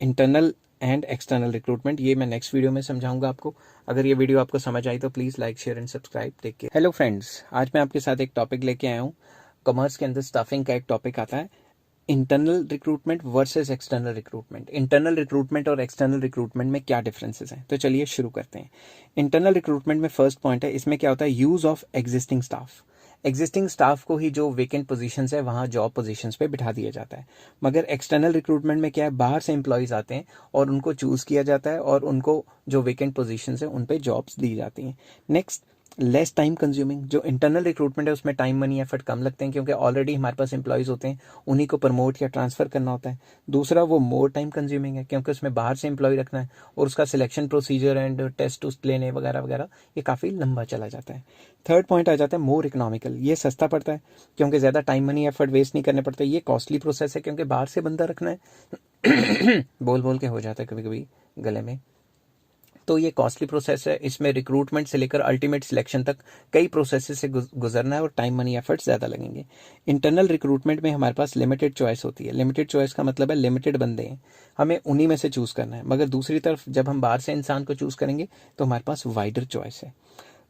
internal and external recruitment. ये मैं नेक्स्ट वीडियो में समझाऊंगा आपको। अगर ये वीडियो आपको समझ आई तो please like, share and subscribe. Take care. Hello friends, आज मैं आपके साथ एक टॉपिक लेके आया हूँ। कॉमर्स के अंदर स्टाफिंग का एक टॉपिक आता है, internal recruitment versus external recruitment. Internal recruitment और एक्सटर्नल रिक्रूटमेंट में क्या डिफरेंसेस हैं, तो चलिए शुरू करते हैं। इंटरनल रिक्रूटमेंट में फर्स्ट पॉइंट है, इसमें क्या होता है, use of existing staff. Existing staff को ही जो वेकेंट पोजीशंस है वहाँ जॉब पोजीशंस पे बिठा दिया जाता है। मगर एक्सटर्नल रिक्रूटमेंट में क्या है, बाहर से एम्प्लॉयज़ आते हैं और उनको चूज़ किया जाता है और उनको जो वेकेंट पोजीशंस है उन पे जॉब्स दी जाती हैं। नेक्स्ट लेस टाइम कंज्यूमिंग, जो इंटरनल रिक्रूटमेंट है उसमें टाइम मनी एफर्ट कम लगते हैं क्योंकि ऑलरेडी हमारे पास एम्प्लॉयज़ होते हैं, उन्हीं को प्रमोट या ट्रांसफ़र करना होता है। दूसरा वो मोर टाइम कंज्यूमिंग है क्योंकि उसमें बाहर से एम्प्लॉय रखना है और उसका सिलेक्शन प्रोसीजर एंड टेस्ट उस्ट लेने वगैरह वगैरह ये काफ़ी लंबा चला जाता है। थर्ड पॉइंट आ जाता है मोर इकोनॉमिकल, ये सस्ता पड़ता है क्योंकि ज़्यादा टाइम मनी एफर्ट वेस्ट नहीं करने पड़ते। ये कॉस्टली प्रोसेस है क्योंकि बाहर से बंदा रखना है बोल बोल के हो जाता है कभी कभी गले में, तो ये कॉस्टली प्रोसेस है। इसमें रिक्रूटमेंट से लेकर अल्टीमेट सिलेक्शन तक कई प्रोसेस से गुजरना है और टाइम मनी एफर्ट ज़्यादा लगेंगे। इंटरनल रिक्रूटमेंट में हमारे पास लिमिटेड चॉइस होती है। लिमिटेड चॉइस का मतलब है लिमिटेड बंदे हैं, हमें उन्हीं में से चूज़ करना है। मगर दूसरी तरफ जब हम बाहर से इंसान को चूज़ करेंगे तो हमारे पास वाइडर चॉइस है।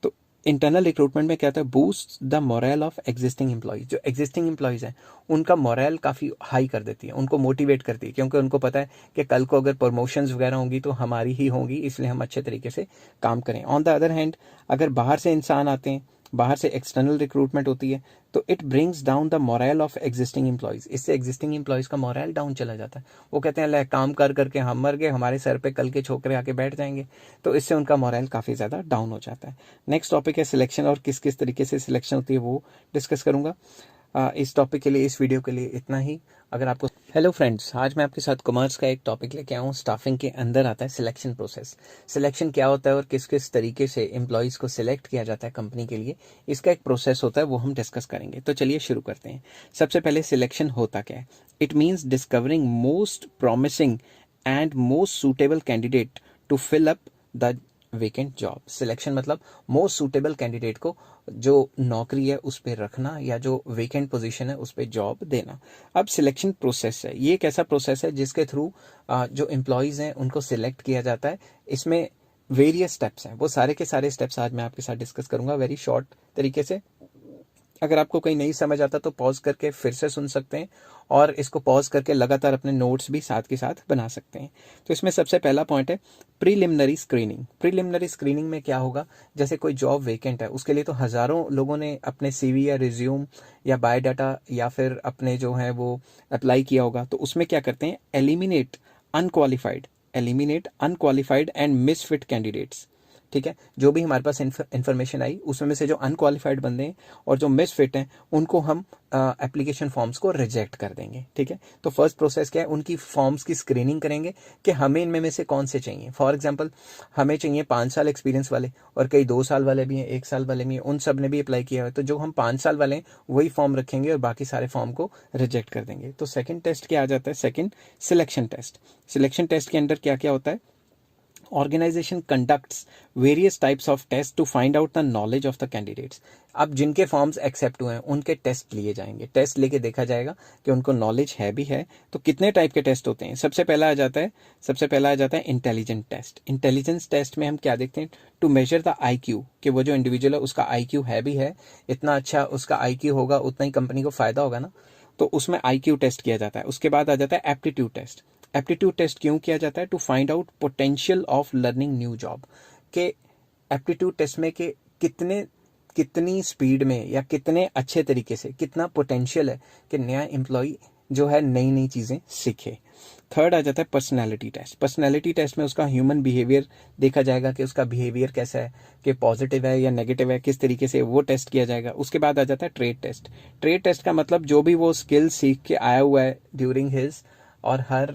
तो इंटरनल रिक्रूटमेंट में क्या होता है, boost the moral of existing employees. जो एग्जिस्टिंग एम्प्लॉयज़ हैं उनका मोरल काफ़ी हाई कर देती है, उनको मोटिवेट करती है क्योंकि उनको पता है कि कल को अगर प्रमोशंस वगैरह होंगी तो हमारी ही होंगी, इसलिए हम अच्छे तरीके से काम करें। ऑन द अदर हैंड अगर बाहर से इंसान आते हैं, बाहर से एक्सटर्नल रिक्रूटमेंट होती है, तो it brings down the moral of existing employees. इससे एग्जिस्टिंग एम्प्लॉयज़ का मोरल डाउन चला जाता है। वो कहते हैं ले काम कर करके हम मर गए, हमारे सर पे कल के छोकरे आके बैठ जाएंगे, तो इससे उनका मोरल काफ़ी ज़्यादा डाउन हो जाता है। नेक्स्ट टॉपिक है सिलेक्शन, और किस किस तरीके से सिलेक्शन होती है वो डिस्कस करूंगा। इस टॉपिक के लिए, इस वीडियो के लिए इतना ही। अगर आपको हेलो फ्रेंड्स, आज मैं आपके साथ कॉमर्स का एक टॉपिक लेके आया हूँ। स्टाफिंग के अंदर आता है सिलेक्शन प्रोसेस। सिलेक्शन क्या होता है और किस किस तरीके से एम्प्लॉयज़ को सिलेक्ट किया जाता है कंपनी के लिए, इसका एक प्रोसेस होता है, वो हम डिस्कस करेंगे। तो चलिए शुरू करते हैं। सबसे पहले सिलेक्शन होता क्या है। It means discovering most promising and most suitable candidate to fill up the vacant job. Selection मतलब मोस्ट सूटेबल कैंडिडेट को जो नौकरी है उस पर रखना या जो वेकेंट पोजीशन है उस पर जॉब देना। अब सिलेक्शन प्रोसेस है, ये एक ऐसा प्रोसेस है जिसके थ्रू जो एम्प्लॉयज़ हैं उनको सिलेक्ट किया जाता है। इसमें वेरियस स्टेप्स हैं, वो सारे के सारे स्टेप्स आज मैं आपके साथ डिस्कस करूंगा वेरी शॉर्ट तरीके से। अगर आपको कहीं नहीं समझ आता तो पॉज करके फिर से सुन सकते हैं और इसको पॉज करके लगातार अपने नोट्स भी साथ के साथ बना सकते हैं। तो इसमें सबसे पहला पॉइंट है प्रीलिमिनरी स्क्रीनिंग। प्रीलिमिनरी स्क्रीनिंग में क्या होगा, जैसे कोई जॉब वेकेंट है, उसके लिए तो हज़ारों लोगों ने अपने सीवी या रिज्यूम या बायोडाटा या फिर अपने जो है वो अप्लाई किया होगा। तो उसमें क्या करते हैं, eliminate unqualified and misfit candidates. ठीक है, जो भी हमारे पास इन्फॉर्मेशन आई उसमें में से जो अनक्वालिफाइड बंदे हैं और जो मिसफिट हैं उनको हम एप्लीकेशन फॉर्म्स को रिजेक्ट कर देंगे। ठीक है, तो फर्स्ट प्रोसेस क्या है, उनकी फॉर्म्स की स्क्रीनिंग करेंगे कि हमें इनमें में से कौन से चाहिए। फॉर एग्जांपल हमें चाहिए 5 साल एक्सपीरियंस वाले और कई 2 साल वाले भी हैं, 1 साल वाले भी हैं, उन सब ने भी अप्लाई किया है। तो जो हम 5 साल वाले हैं वही फॉर्म रखेंगे और बाकी सारे फॉर्म को रिजेक्ट कर देंगे। तो सेकेंड टेस्ट क्या आ जाता है, second selection test. Selection test के अंदर क्या क्या होता है, organization conducts various types of tests to find out the knowledge of the candidates। अब जिनके फॉर्म्स एक्सेप्ट हुए हैं उनके टेस्ट लिए जाएंगे। टेस्ट लेके देखा जाएगा कि उनको नॉलेज है भी है। तो कितने टाइप के टेस्ट होते हैं, सबसे पहला आ जाता है इंटेलिजेंट टेस्ट। इंटेलिजेंस टेस्ट में हम क्या देखते हैं, टू मेजर द IQ, कि वो जो इंडिविजुअल है उसका IQ है भी है, इतना अच्छा उसका IQ होगा उतना ही कंपनी को फायदा होगा ना, तो उसमें IQ टेस्ट किया जाता है। उसके बाद आ जाता है एप्टीट्यूड टेस्ट। एप्टीट्यूड टेस्ट क्यों किया जाता है, to find out potential of learning new job. के एप्टीट्यूड टेस्ट में कि कितनी स्पीड में या कितने अच्छे तरीके से, कितना पोटेंशियल है कि नया एम्प्लॉय जो है नई नई चीज़ें सीखे। थर्ड आ जाता है पर्सनैलिटी टेस्ट। पर्सनैलिटी टेस्ट में उसका ह्यूमन बिहेवियर देखा जाएगा कि उसका बिहेवियर कैसा है, कि पॉजिटिव है या नेगेटिव है, किस तरीके से, वो टेस्ट किया जाएगा। उसके बाद आ जाता है ट्रेड टेस्ट। ट्रेड टेस्ट का मतलब जो भी वो स्किल सीख के आया हुआ है during his or her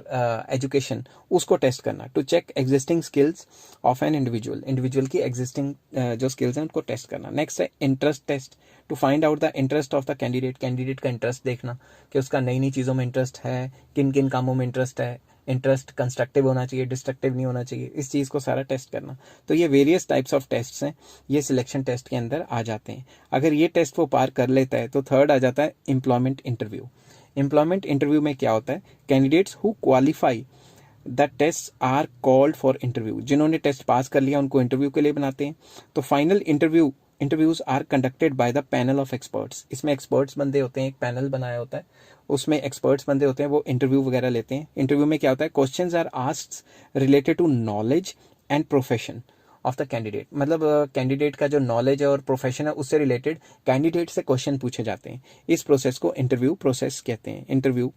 education, उसको टेस्ट करना, to check existing skills of an individual की एग्जिस्टिंग जो स्किल्स हैं उनको टेस्ट करना। नेक्स्ट है interest test, to find out the interest of the candidate का इंटरेस्ट देखना कि उसका नई नई चीज़ों में इंटरेस्ट है, किन किन कामों में इंटरेस्ट है, इंटरेस्ट कंस्ट्रक्टिव होना चाहिए, डिस्ट्रक्टिव नहीं होना चाहिए, इस चीज़ को सारा टेस्ट करना। तो ये वेरियस टाइप्स ऑफ टेस्ट्स हैं, ये सिलेक्शन टेस्ट के अंदर आ जाते हैं। अगर ये टेस्ट वो पार कर लेता है तो थर्ड आ जाता है एम्प्लॉयमेंट इंटरव्यू। एम्प्लॉयमेंट इंटरव्यू में क्या होता है, candidates who qualify the test are called for interview. जिन्होंने टेस्ट पास कर लिया उनको इंटरव्यू के लिए बनाते हैं। तो final interviews are conducted by the panel of experts. इसमें एक्सपर्ट्स बंदे होते हैं, एक पैनल बनाया होता है, उसमें एक्सपर्ट्स बंदे होते हैं, वो इंटरव्यू वगैरह लेते हैं। इंटरव्यू में क्या होता है, questions are asked related to knowledge and profession of the candidate. मतलब कैंडिडेट का जो नॉलेज है और प्रोफेशन है उससे रिलेटेड कैंडिडेट से क्वेश्चन पूछे जाते हैं। इस प्रोसेस को इंटरव्यू प्रोसेस कहते हैं। इंटरव्यू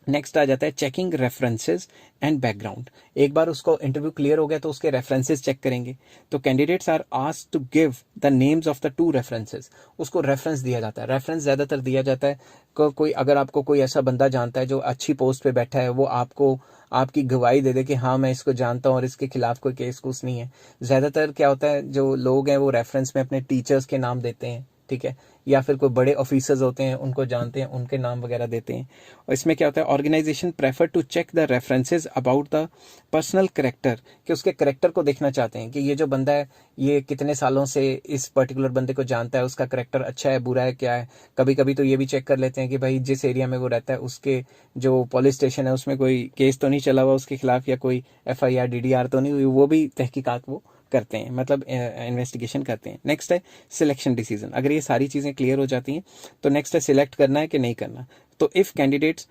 नेक्स्ट आ जाता है चेकिंग रेफरेंसेस एंड बैकग्राउंड। एक बार उसको इंटरव्यू क्लियर हो गया तो उसके रेफरेंसेस चेक करेंगे। तो candidates are asked to give the names of the 2 references. उसको रेफरेंस दिया जाता है, रेफरेंस ज़्यादातर दिया जाता है कोई अगर आपको कोई ऐसा बंदा जानता है जो अच्छी पोस्ट पे बैठा है, वो आपको आपकी गवाही दे दे कि हाँ मैं इसको जानता हूँ और इसके खिलाफ कोई केस कुछ नहीं है। ज़्यादातर क्या होता है, जो लोग हैं वो रेफरेंस में अपने टीचर्स के नाम देते हैं, ठीक है, या फिर कोई बड़े ऑफिसर्स होते हैं उनको जानते हैं, उनके नाम वगैरह देते हैं। और इसमें क्या होता है, organisation prefer to check the references about the personal character, कि उसके करेक्टर को देखना चाहते हैं कि ये जो बंदा है ये कितने सालों से इस पर्टिकुलर बंदे को जानता है, उसका करेक्टर अच्छा है बुरा है क्या है। कभी कभी तो ये भी चेक कर लेते हैं कि भाई जिस एरिया में वो रहता है उसके जो पुलिस स्टेशन है उसमें कोई केस तो नहीं चला हुआ उसके खिलाफ, या कोई FIR DDR तो नहीं हुई, वो भी तहकीकात वो करते हैं, मतलब इन्वेस्टिगेशन करते हैं। नेक्स्ट है सिलेक्शन डिसीजन। अगर ये सारी चीज़ें क्लियर हो जाती हैं तो नेक्स्ट है सिलेक्ट करना है कि नहीं करना। तो इफ़ कैंडिडेट्स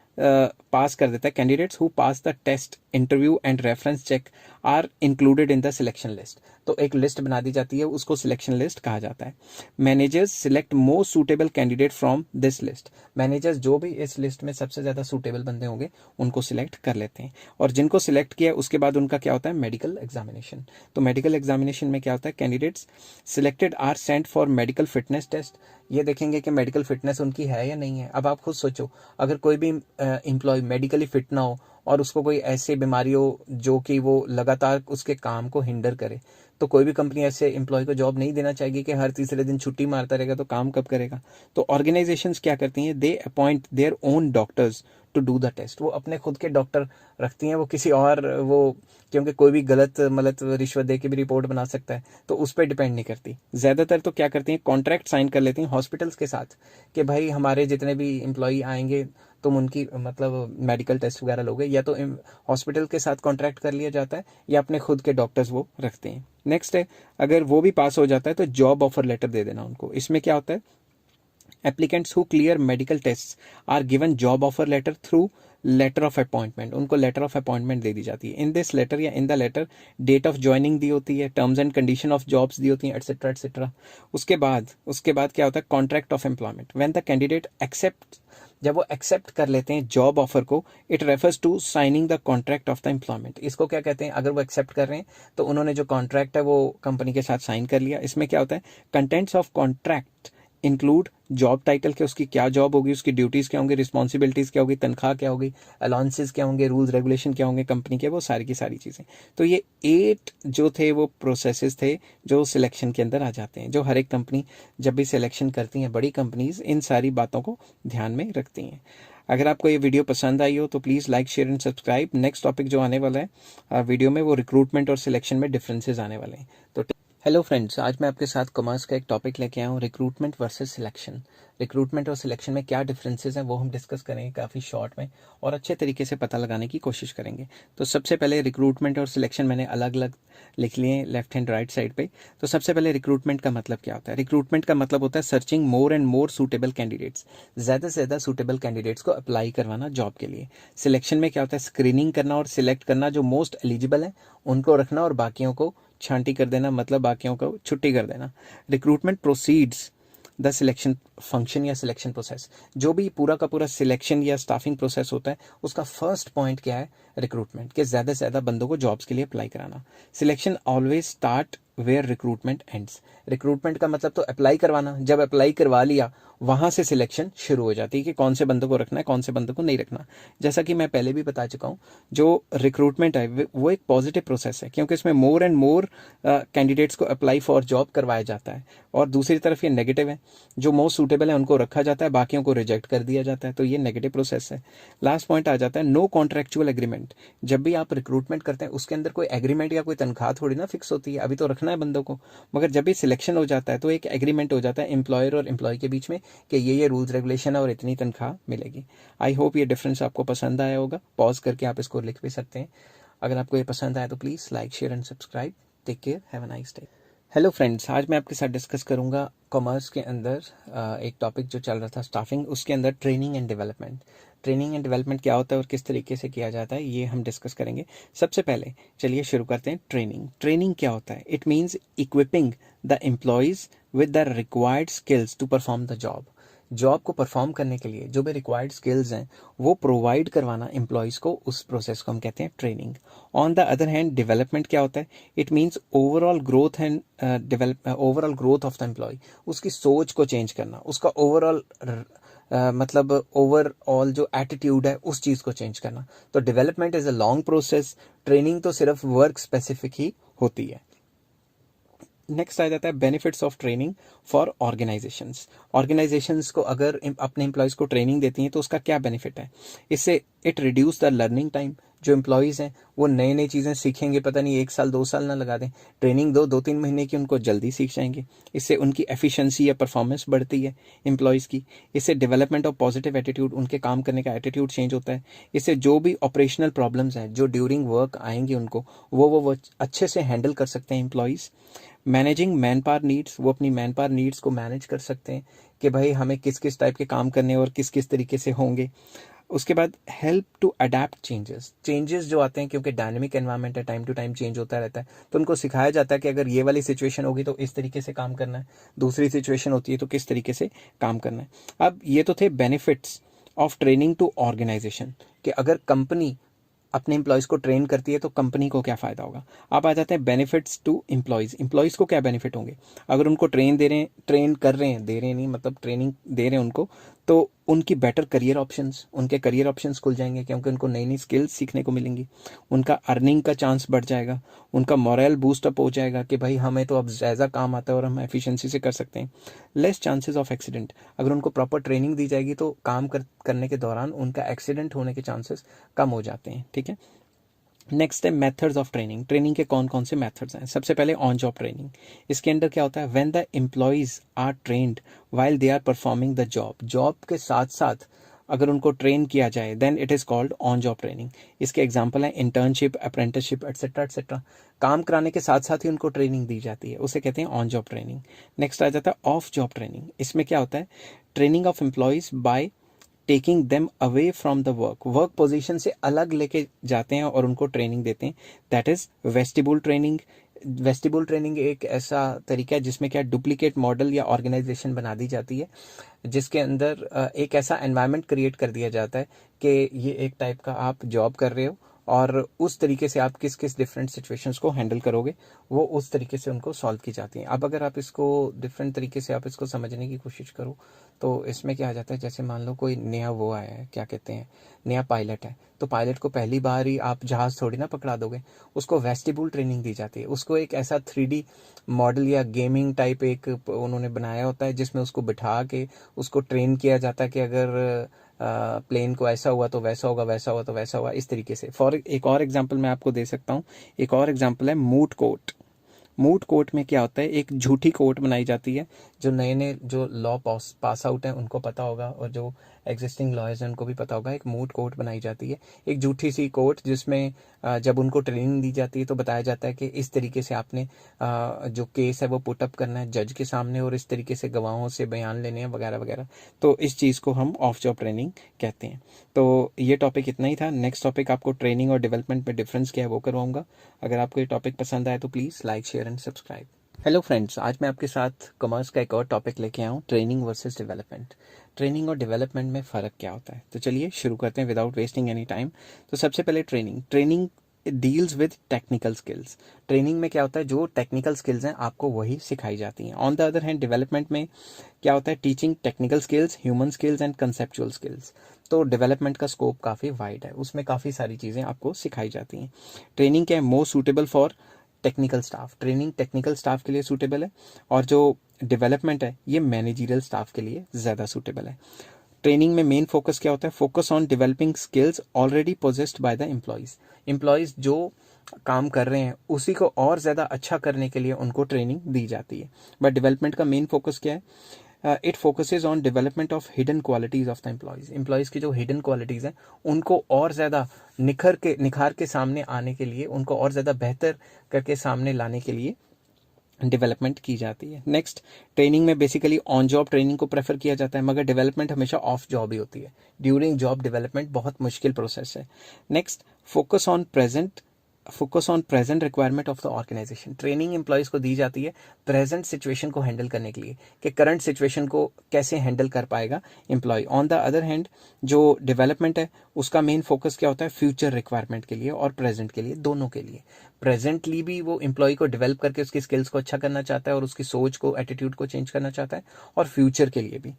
पास कर देता है, candidates who pass the test interview and reference check are included in the selection list. तो एक लिस्ट बना दी जाती है, उसको सिलेक्शन लिस्ट कहा जाता है। Managers select most suitable candidate from this list. Managers जो भी इस लिस्ट में सबसे ज़्यादा सूटेबल बंदे होंगे उनको सिलेक्ट कर लेते हैं। और जिनको सिलेक्ट किया उसके बाद उनका क्या होता है, मेडिकल एग्जामिनेशन। तो मेडिकल एग्जामिनेशन में क्या होता है, candidates selected are sent for medical fitness test. ये देखेंगे कि मेडिकल फिटनेस उनकी है या नहीं है। अब आप खुद सोचो, अगर कोई भी एम्प्लॉय मेडिकली फिट ना हो और उसको कोई ऐसी बीमारी हो जो कि वो लगातार उसके काम को हिंडर करे, तो कोई भी कंपनी ऐसे एम्प्लॉय को जॉब नहीं देना चाहेगी कि हर तीसरे दिन छुट्टी मारता रहेगा तो काम कब करेगा। तो ऑर्गेनाइजेशंस क्या करती हैं, they appoint their own doctors to do the test. वो अपने खुद के डॉक्टर रखती हैं, वो किसी और वो, क्योंकि कोई भी गलत मतलब रिश्वत दे के भी रिपोर्ट बना सकता है, तो उस पर डिपेंड नहीं करती। ज़्यादातर तो क्या करती हैं, कॉन्ट्रैक्ट साइन कर लेती हैं हॉस्पिटल्स के साथ कि भाई हमारे जितने भी एम्प्लॉई आएंगे तुम उनकी मतलब मेडिकल टेस्ट वगैरह लोगे, या तो हॉस्पिटल के साथ कॉन्ट्रैक्ट कर लिया जाता है या अपने खुद के डॉक्टर्स वो रखते हैं। नेक्स्ट है, अगर वो भी पास हो जाता है तो जॉब ऑफर लेटर दे देना उनको। इसमें क्या होता है, applicants who clear medical test are given job offer letter through letter of appointment. उनको लेटर ऑफ अपॉइंटमेंट दे दी जाती है। इन दिस लेटर या in the letter date of joining दी होती है, terms and condition of jobs दी होती हैं, एटसेट्रा एटसेट्रा। उसके बाद क्या होता है, contract of employment. When the candidate accept, जब वो एक्सेप्ट कर लेते हैं जॉब ऑफर को, it refers to signing the contract of the employment. इसको क्या कहते हैं, अगर वो एक्सेप्ट कर रहे हैं तो उन्होंने जो कॉन्ट्रैक्ट है वो कंपनी के साथ साइन कर लिया। इसमें क्या होता है, contents of contract include job title के, उसकी क्या जॉब होगी, उसकी ड्यूटीज़ क्या होंगी, रिस्पॉन्सिबिलिटीज़ क्या होगी, तनख्वाह क्या होगी, अलाउंसेस क्या होंगे, रूल्स रेगुलेशन क्या होंगे कंपनी के, वो सारी की सारी चीज़ें। तो ये 8 जो थे वो प्रोसेसेस थे जो सिलेक्शन के अंदर आ जाते हैं, जो हर एक कंपनी जब भी सिलेक्शन करती हैं, बड़ी कंपनीज इन सारी बातों को ध्यान में रखती हैं। अगर आपको ये वीडियो पसंद आई हो तो please like share and subscribe. Next topic जो आने वाला है वीडियो में, वो रिक्रूटमेंट और सिलेक्शन में डिफरेंसेस आने वाले हैं। तो हेलो फ्रेंड्स, आज मैं आपके साथ कॉमर्स का एक टॉपिक लेके आया हूँ, रिक्रूटमेंट वर्सेस सिलेक्शन। रिक्रूटमेंट और सिलेक्शन में क्या डिफरेंसेस हैं वो हम डिस्कस करेंगे काफ़ी शॉर्ट में और अच्छे तरीके से पता लगाने की कोशिश करेंगे। तो सबसे पहले रिक्रूटमेंट और सिलेक्शन मैंने अलग अलग लिख लिए लेफ्ट हैंड राइट साइड पे। तो सबसे पहले रिक्रूटमेंट का मतलब क्या होता है। रिक्रूटमेंट का मतलब होता है searching more and more suitable candidates, ज़्यादा से ज़्यादा सूटेबल कैंडिडेट्स को अप्लाई करवाना जॉब के लिए। सिलेक्शन में क्या होता है, स्क्रीनिंग करना और सिलेक्ट करना, जो मोस्ट एलिजिबल है उनको रखना और बाकियों को छांटी कर देना, मतलब बाकियों को छुट्टी कर देना। Recruitment proceeds the selection function या सिलेक्शन प्रोसेस। जो भी पूरा का पूरा सिलेक्शन या स्टाफिंग प्रोसेस होता है उसका फर्स्ट पॉइंट क्या है, रिक्रूटमेंट, के ज़्यादा से ज़्यादा बंदों को जॉब्स के लिए अप्लाई कराना। Selection always start where recruitment ends. Recruitment का मतलब तो अप्लाई करवाना, जब अप्लाई करवा लिया वहाँ से सिलेक्शन शुरू हो जाती है कि कौन से बंदों को रखना है, कौन से बंदों को नहीं रखना। जैसा कि मैं पहले भी बता चुका हूँ, जो रिक्रूटमेंट है वो एक पॉजिटिव प्रोसेस है, क्योंकि इसमें मोर एंड मोर कैंडिडेट्स को अप्लाई फॉर जॉब करवाया जाता है। और दूसरी तरफ ये नेगेटिव है, जो मोस्ट सूटेबल है उनको रखा जाता है, बाकियों को रिजेक्ट कर दिया जाता है। तो ये नेगेटिव प्रोसेस है। लास्ट पॉइंट आ जाता है नो कॉन्ट्रैक्चुअल एग्रीमेंट। जब भी आप रिक्रूटमेंट करते हैं उसके अंदर कोई एग्रीमेंट या कोई तनख्वाह थोड़ी ना फिक्स होती है, अभी तो रखना है बंदों को, मगर जब भी सिलेक्शन हो जाता है तो एक एग्रीमेंट हो जाता है एम्प्लॉयर और एम्प्लॉय के बीच में कि ये रूल्स रेगुलेशन है और इतनी तनख्वाह मिलेगी। आई होप ये डिफरेंस आपको पसंद आया होगा। पॉज करके आप इसको लिख भी सकते हैं। अगर आपको ये पसंद आया तो please like share and subscribe. Take care, have a nice day. Hello friends, आज मैं आपके साथ डिस्कस करूंगा कॉमर्स के अंदर एक टॉपिक जो चल रहा था स्टाफिंग, उसके अंदर training and development. Training and development क्या होता है और किस तरीके से किया जाता है ये हम डिस्कस करेंगे। सबसे पहले चलिए शुरू करते हैं। ट्रेनिंग क्या होता है, it means equipping the employees with the required skills to perform the job. Job को परफॉर्म करने के लिए जो भी रिक्वायर्ड स्किल्स हैं वो प्रोवाइड करवाना एम्प्लॉयज़ को, उस प्रोसेस को हम कहते हैं training. On the other hand development क्या होता है? It means overall growth and overall growth of the employee, उसकी सोच को चेंज करना, उसका ओवरऑल मतलब ओवरऑल जो एटीट्यूड है उस चीज़ को चेंज करना। तो development is a long process, training तो सिर्फ वर्क स्पेसिफिक ही होती है। नेक्स्ट आ जाता है benefits of training for organisations. Organisations को अगर अपने एम्प्लॉयज़ को ट्रेनिंग देती हैं तो उसका क्या बेनिफिट है? इससे it reduce the learning time. जो एम्प्लॉयज़ हैं वो नई नई चीज़ें सीखेंगे, पता नहीं 1 साल 2 साल ना लगा दें, ट्रेनिंग 2-3 महीने की, उनको जल्दी सीख जाएंगे। इससे उनकी एफिशिएंसी या परफॉर्मेंस बढ़ती है एम्प्लॉयज़ की। इससे डेवलपमेंट ऑफ पॉजिटिव एटीट्यूड, उनके काम करने का एटीट्यूड चेंज होता है। इससे जो भी ऑपरेशनल प्रॉब्लम्स हैं जो ड्यूरिंग वर्क आएंगे उनको, वो अच्छे से हैंडल कर सकते हैं employees. Managing man power needs, वो अपनी मैन पावर नीड्स को मैनेज कर सकते हैं कि भाई हमें किस किस टाइप के काम करने और किस किस तरीके से होंगे। उसके बाद हेल्प टू अडेप्ट चेंजेस जो आते हैं, क्योंकि डायनेमिक एनवायरनमेंट है, टाइम टू टाइम चेंज होता रहता है, तो उनको सिखाया जाता है कि अगर ये वाली सिचुएशन होगी तो इस तरीके से काम करना है, दूसरी सिचुएशन होती है तो किस तरीके से काम करना है। अब ये तो थे benefits of training to organisation, कि अगर कंपनी अपने एम्प्लॉयज़ को ट्रेन करती है तो कंपनी को क्या फ़ायदा होगा। अब आ जाते हैं बेनिफिट्स टू एम्प्लॉयज़ को क्या बेनिफिट होंगे अगर उनको ट्रेन दे रहे हैं, ट्रेन कर रहे हैं, दे रहे नहीं मतलब ट्रेनिंग दे रहे हैं उनको, तो उनकी बेटर करियर ऑप्शंस, उनके करियर ऑप्शंस खुल जाएंगे, क्योंकि उनको नई नई स्किल्स सीखने को मिलेंगी। उनका अर्निंग का चांस बढ़ जाएगा, उनका मोरल बूस्टअप हो जाएगा कि भाई हमें तो अब ज़्यादा काम आता है और हम एफिशिएंसी से कर सकते हैं। लेस चांसेस ऑफ एक्सीडेंट, अगर उनको प्रॉपर ट्रेनिंग दी जाएगी तो काम करने के दौरान उनका एक्सीडेंट होने के चांसेस कम हो जाते हैं। ठीक है। नेक्स्ट है मेथड्स ऑफ ट्रेनिंग। ट्रेनिंग के कौन कौन से मेथड्स हैं? सबसे पहले ऑन जॉब ट्रेनिंग। इसके अंदर क्या होता है? When the employees are trained while they are performing the job, job के साथ साथ अगर उनको ट्रेन किया जाए then it is called on job training. इसके एग्जांपल है इंटर्नशिप, अप्रेंटिसशिप एटसेट्रा एटसेट्रा। काम कराने के साथ साथ ही उनको ट्रेनिंग दी जाती है, उसे कहते हैं ऑन जॉब ट्रेनिंग। नेक्स्ट आ जाता है ऑफ जॉब ट्रेनिंग। इसमें क्या होता है? Training of employees by taking them away from the work position से अलग लेके जाते हैं और उनको ट्रेनिंग देते हैं, that is vestibule training. Vestibule training एक ऐसा तरीका है जिसमें क्या डुप्लीकेट मॉडल या ऑर्गेनाइजेशन बना दी जाती है, जिसके अंदर एक ऐसा एनवायरनमेंट क्रिएट कर दिया जाता है कि ये एक टाइप का आप जॉब कर रहे हो और उस तरीके से आप किस किस डिफरेंट सिचुएशंस को हैंडल करोगे, वो उस तरीके से उनको सॉल्व की जाती हैं। अब अगर आप इसको डिफरेंट तरीके से आप इसको समझने की कोशिश करो तो इसमें क्या आ जाता है, जैसे मान लो कोई नया वो आया है, क्या कहते हैं, नया पायलट है, तो पायलट को पहली बार ही आप जहाज़ थोड़ी ना पकड़ा दोगे, उसको वेस्टिबुल ट्रेनिंग दी जाती है। उसको एक ऐसा 3D मॉडल या गेमिंग टाइप एक उन्होंने बनाया होता है जिसमें उसको बिठा के उसको ट्रेन किया जाता है कि अगर प्लेन को ऐसा हुआ तो वैसा होगा, वैसा हुआ तो वैसा हुआ, इस तरीके से। फॉर एक और एग्जांपल मैं आपको दे सकता हूँ। एक और एग्जांपल है मूट कोर्ट। मूट कोर्ट में क्या होता है? एक झूठी कोर्ट बनाई जाती है। जो नए नए जो लॉ पास आउट हैं उनको पता होगा, और जो एग्जिस्टिंग लॉयर्स हैं उनको भी पता होगा। एक मूट कोर्ट बनाई जाती है, एक झूठी सी कोर्ट, जिसमें जब उनको ट्रेनिंग दी जाती है तो बताया जाता है कि इस तरीके से आपने जो केस है वो पुटअप करना है जज के सामने, और इस तरीके से गवाहों से बयान लेने हैं वगैरह वगैरह। तो इस चीज़ को हम ऑफ जॉब ट्रेनिंग कहते हैं। तो ये टॉपिक इतना ही था। नेक्स्ट टॉपिक आपको ट्रेनिंग और डेवलपमेंट में डिफरेंस क्या है वो करवाऊंगा। अगर आपको ये टॉपिक पसंद आए तो please like, share and subscribe. Hello friends, आज मैं आपके साथ कॉमर्स का एक और टॉपिक लेके आया हूँ, ट्रेनिंग वर्सेस डेवलपमेंट। ट्रेनिंग और डेवलपमेंट में फ़र्क क्या होता है? तो चलिए शुरू करते हैं विदाउट वेस्टिंग एनी टाइम। तो सबसे पहले training deals with technical skills. Training में क्या होता है? जो टेक्निकल स्किल्स हैं आपको वही सिखाई जाती हैं। On the other hand development में क्या होता है? Teaching technical skills, human skills and conceptual skills. तो डेवलपमेंट का स्कोप काफ़ी वाइड है, उसमें काफ़ी सारी चीज़ें आपको सिखाई जाती हैं। ट्रेनिंग क्या है? मोर suitable for technical staff. Training technical staff के लिए सूटेबल है, और जो डेवलपमेंट है ये मैनेजरियल स्टाफ के लिए ज़्यादा सूटेबल है। ट्रेनिंग में मेन फोकस क्या होता है? Focus on developing skills already possessed by the employees जो काम कर रहे हैं उसी को और ज़्यादा अच्छा करने के लिए उनको ट्रेनिंग दी जाती है। बट डेवलपमेंट का मेन फोकस क्या है? It focuses on development of hidden qualities of the employees की जो हिडन क्वालिटीज़ हैं उनको और ज़्यादा निखार के सामने आने के लिए, उनको और ज़्यादा बेहतर करके सामने लाने के लिए डेवलपमेंट की जाती है। नेक्स्ट, ट्रेनिंग में बेसिकली ऑन जॉब ट्रेनिंग को प्रेफर किया जाता है, मगर डेवलपमेंट हमेशा ऑफ जॉब ही होती है। ड्यूरिंग जॉब डेवलपमेंट बहुत मुश्किल प्रोसेस है। Next, focus on present focus on present requirement of the organisation. Training employees को दी जाती है प्रेजेंट सिचुएशन को हैंडल करने के लिए, कि करंट सिचुएशन को कैसे हैंडल कर पाएगा employee. On the other hand जो डेवलपमेंट है उसका मेन फोकस क्या होता है, फ्यूचर रिक्वायरमेंट के लिए और प्रेजेंट के लिए, दोनों के लिए। प्रेजेंटली भी वो एम्प्लॉय को डेवलप करके उसकी स्किल्स को अच्छा करना चाहता है और उसकी सोच को, एटीट्यूड को चेंज करना चाहता है, और फ्यूचर के लिए भी।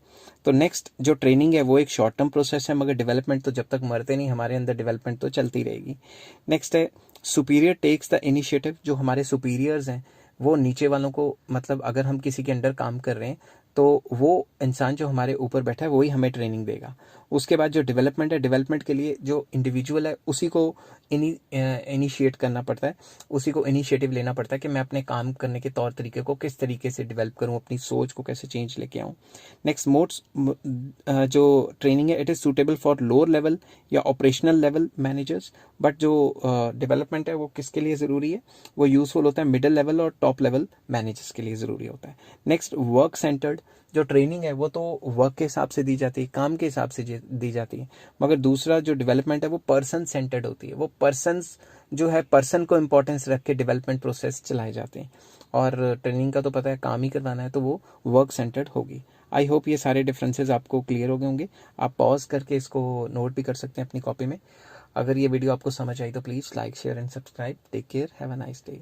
तो नेक्स्ट जो ट्रेनिंग है वो एक शॉर्ट टर्म प्रोसेस है, मगर डेवलपमेंट तो जब तक मरते नहीं हमारे अंदर डेवलपमेंट तो चलती रहेगी। नेक्स्ट है सुपीरियर टेक्स द इनिशिएटिव। जो हमारे सुपीरियर्स हैं वो नीचे वालों को, मतलब अगर हम किसी के अंडर काम कर रहे हैं तो वो इंसान जो हमारे ऊपर बैठा है वही हमें ट्रेनिंग देगा। उसके बाद जो डेवलपमेंट है, डेवलपमेंट के लिए जो इंडिविजुअल है उसी को इनिशिएट करना पड़ता है, उसी को इनिशिएटिव लेना पड़ता है कि मैं अपने काम करने के तौर तरीके को किस तरीके से डेवलप करूं, अपनी सोच को कैसे चेंज लेके आऊं। नेक्स्ट मोड्स जो ट्रेनिंग है it is suitable for lower level या ऑपरेशनल लेवल मैनेजर्स, बट जो डेवलपमेंट है वो किसके लिए ज़रूरी है, वो यूज़फुल होता है मिडिल लेवल और टॉप लेवल मैनेजर्स के लिए ज़रूरी होता है। Next work centred. जो ट्रेनिंग है वो तो वर्क के हिसाब से दी जाती है, काम के हिसाब से दी जाती है, मगर दूसरा जो डेवलपमेंट है वो पर्सन सेंटर्ड होती है। वो पर्सन्स जो है, पर्सन को इंपॉर्टेंस रख के डेवलपमेंट प्रोसेस चलाए जाते हैं, और ट्रेनिंग का तो पता है काम ही करवाना है, तो वो वर्क सेंटर्ड होगी। आई होप ये सारे डिफरेंसेस आपको क्लियर हो गए होंगे। आप पॉज करके इसको नोट भी कर सकते हैं अपनी कॉपी में। अगर ये वीडियो आपको समझ आई तो please like, share and subscribe. Take care, have a nice day.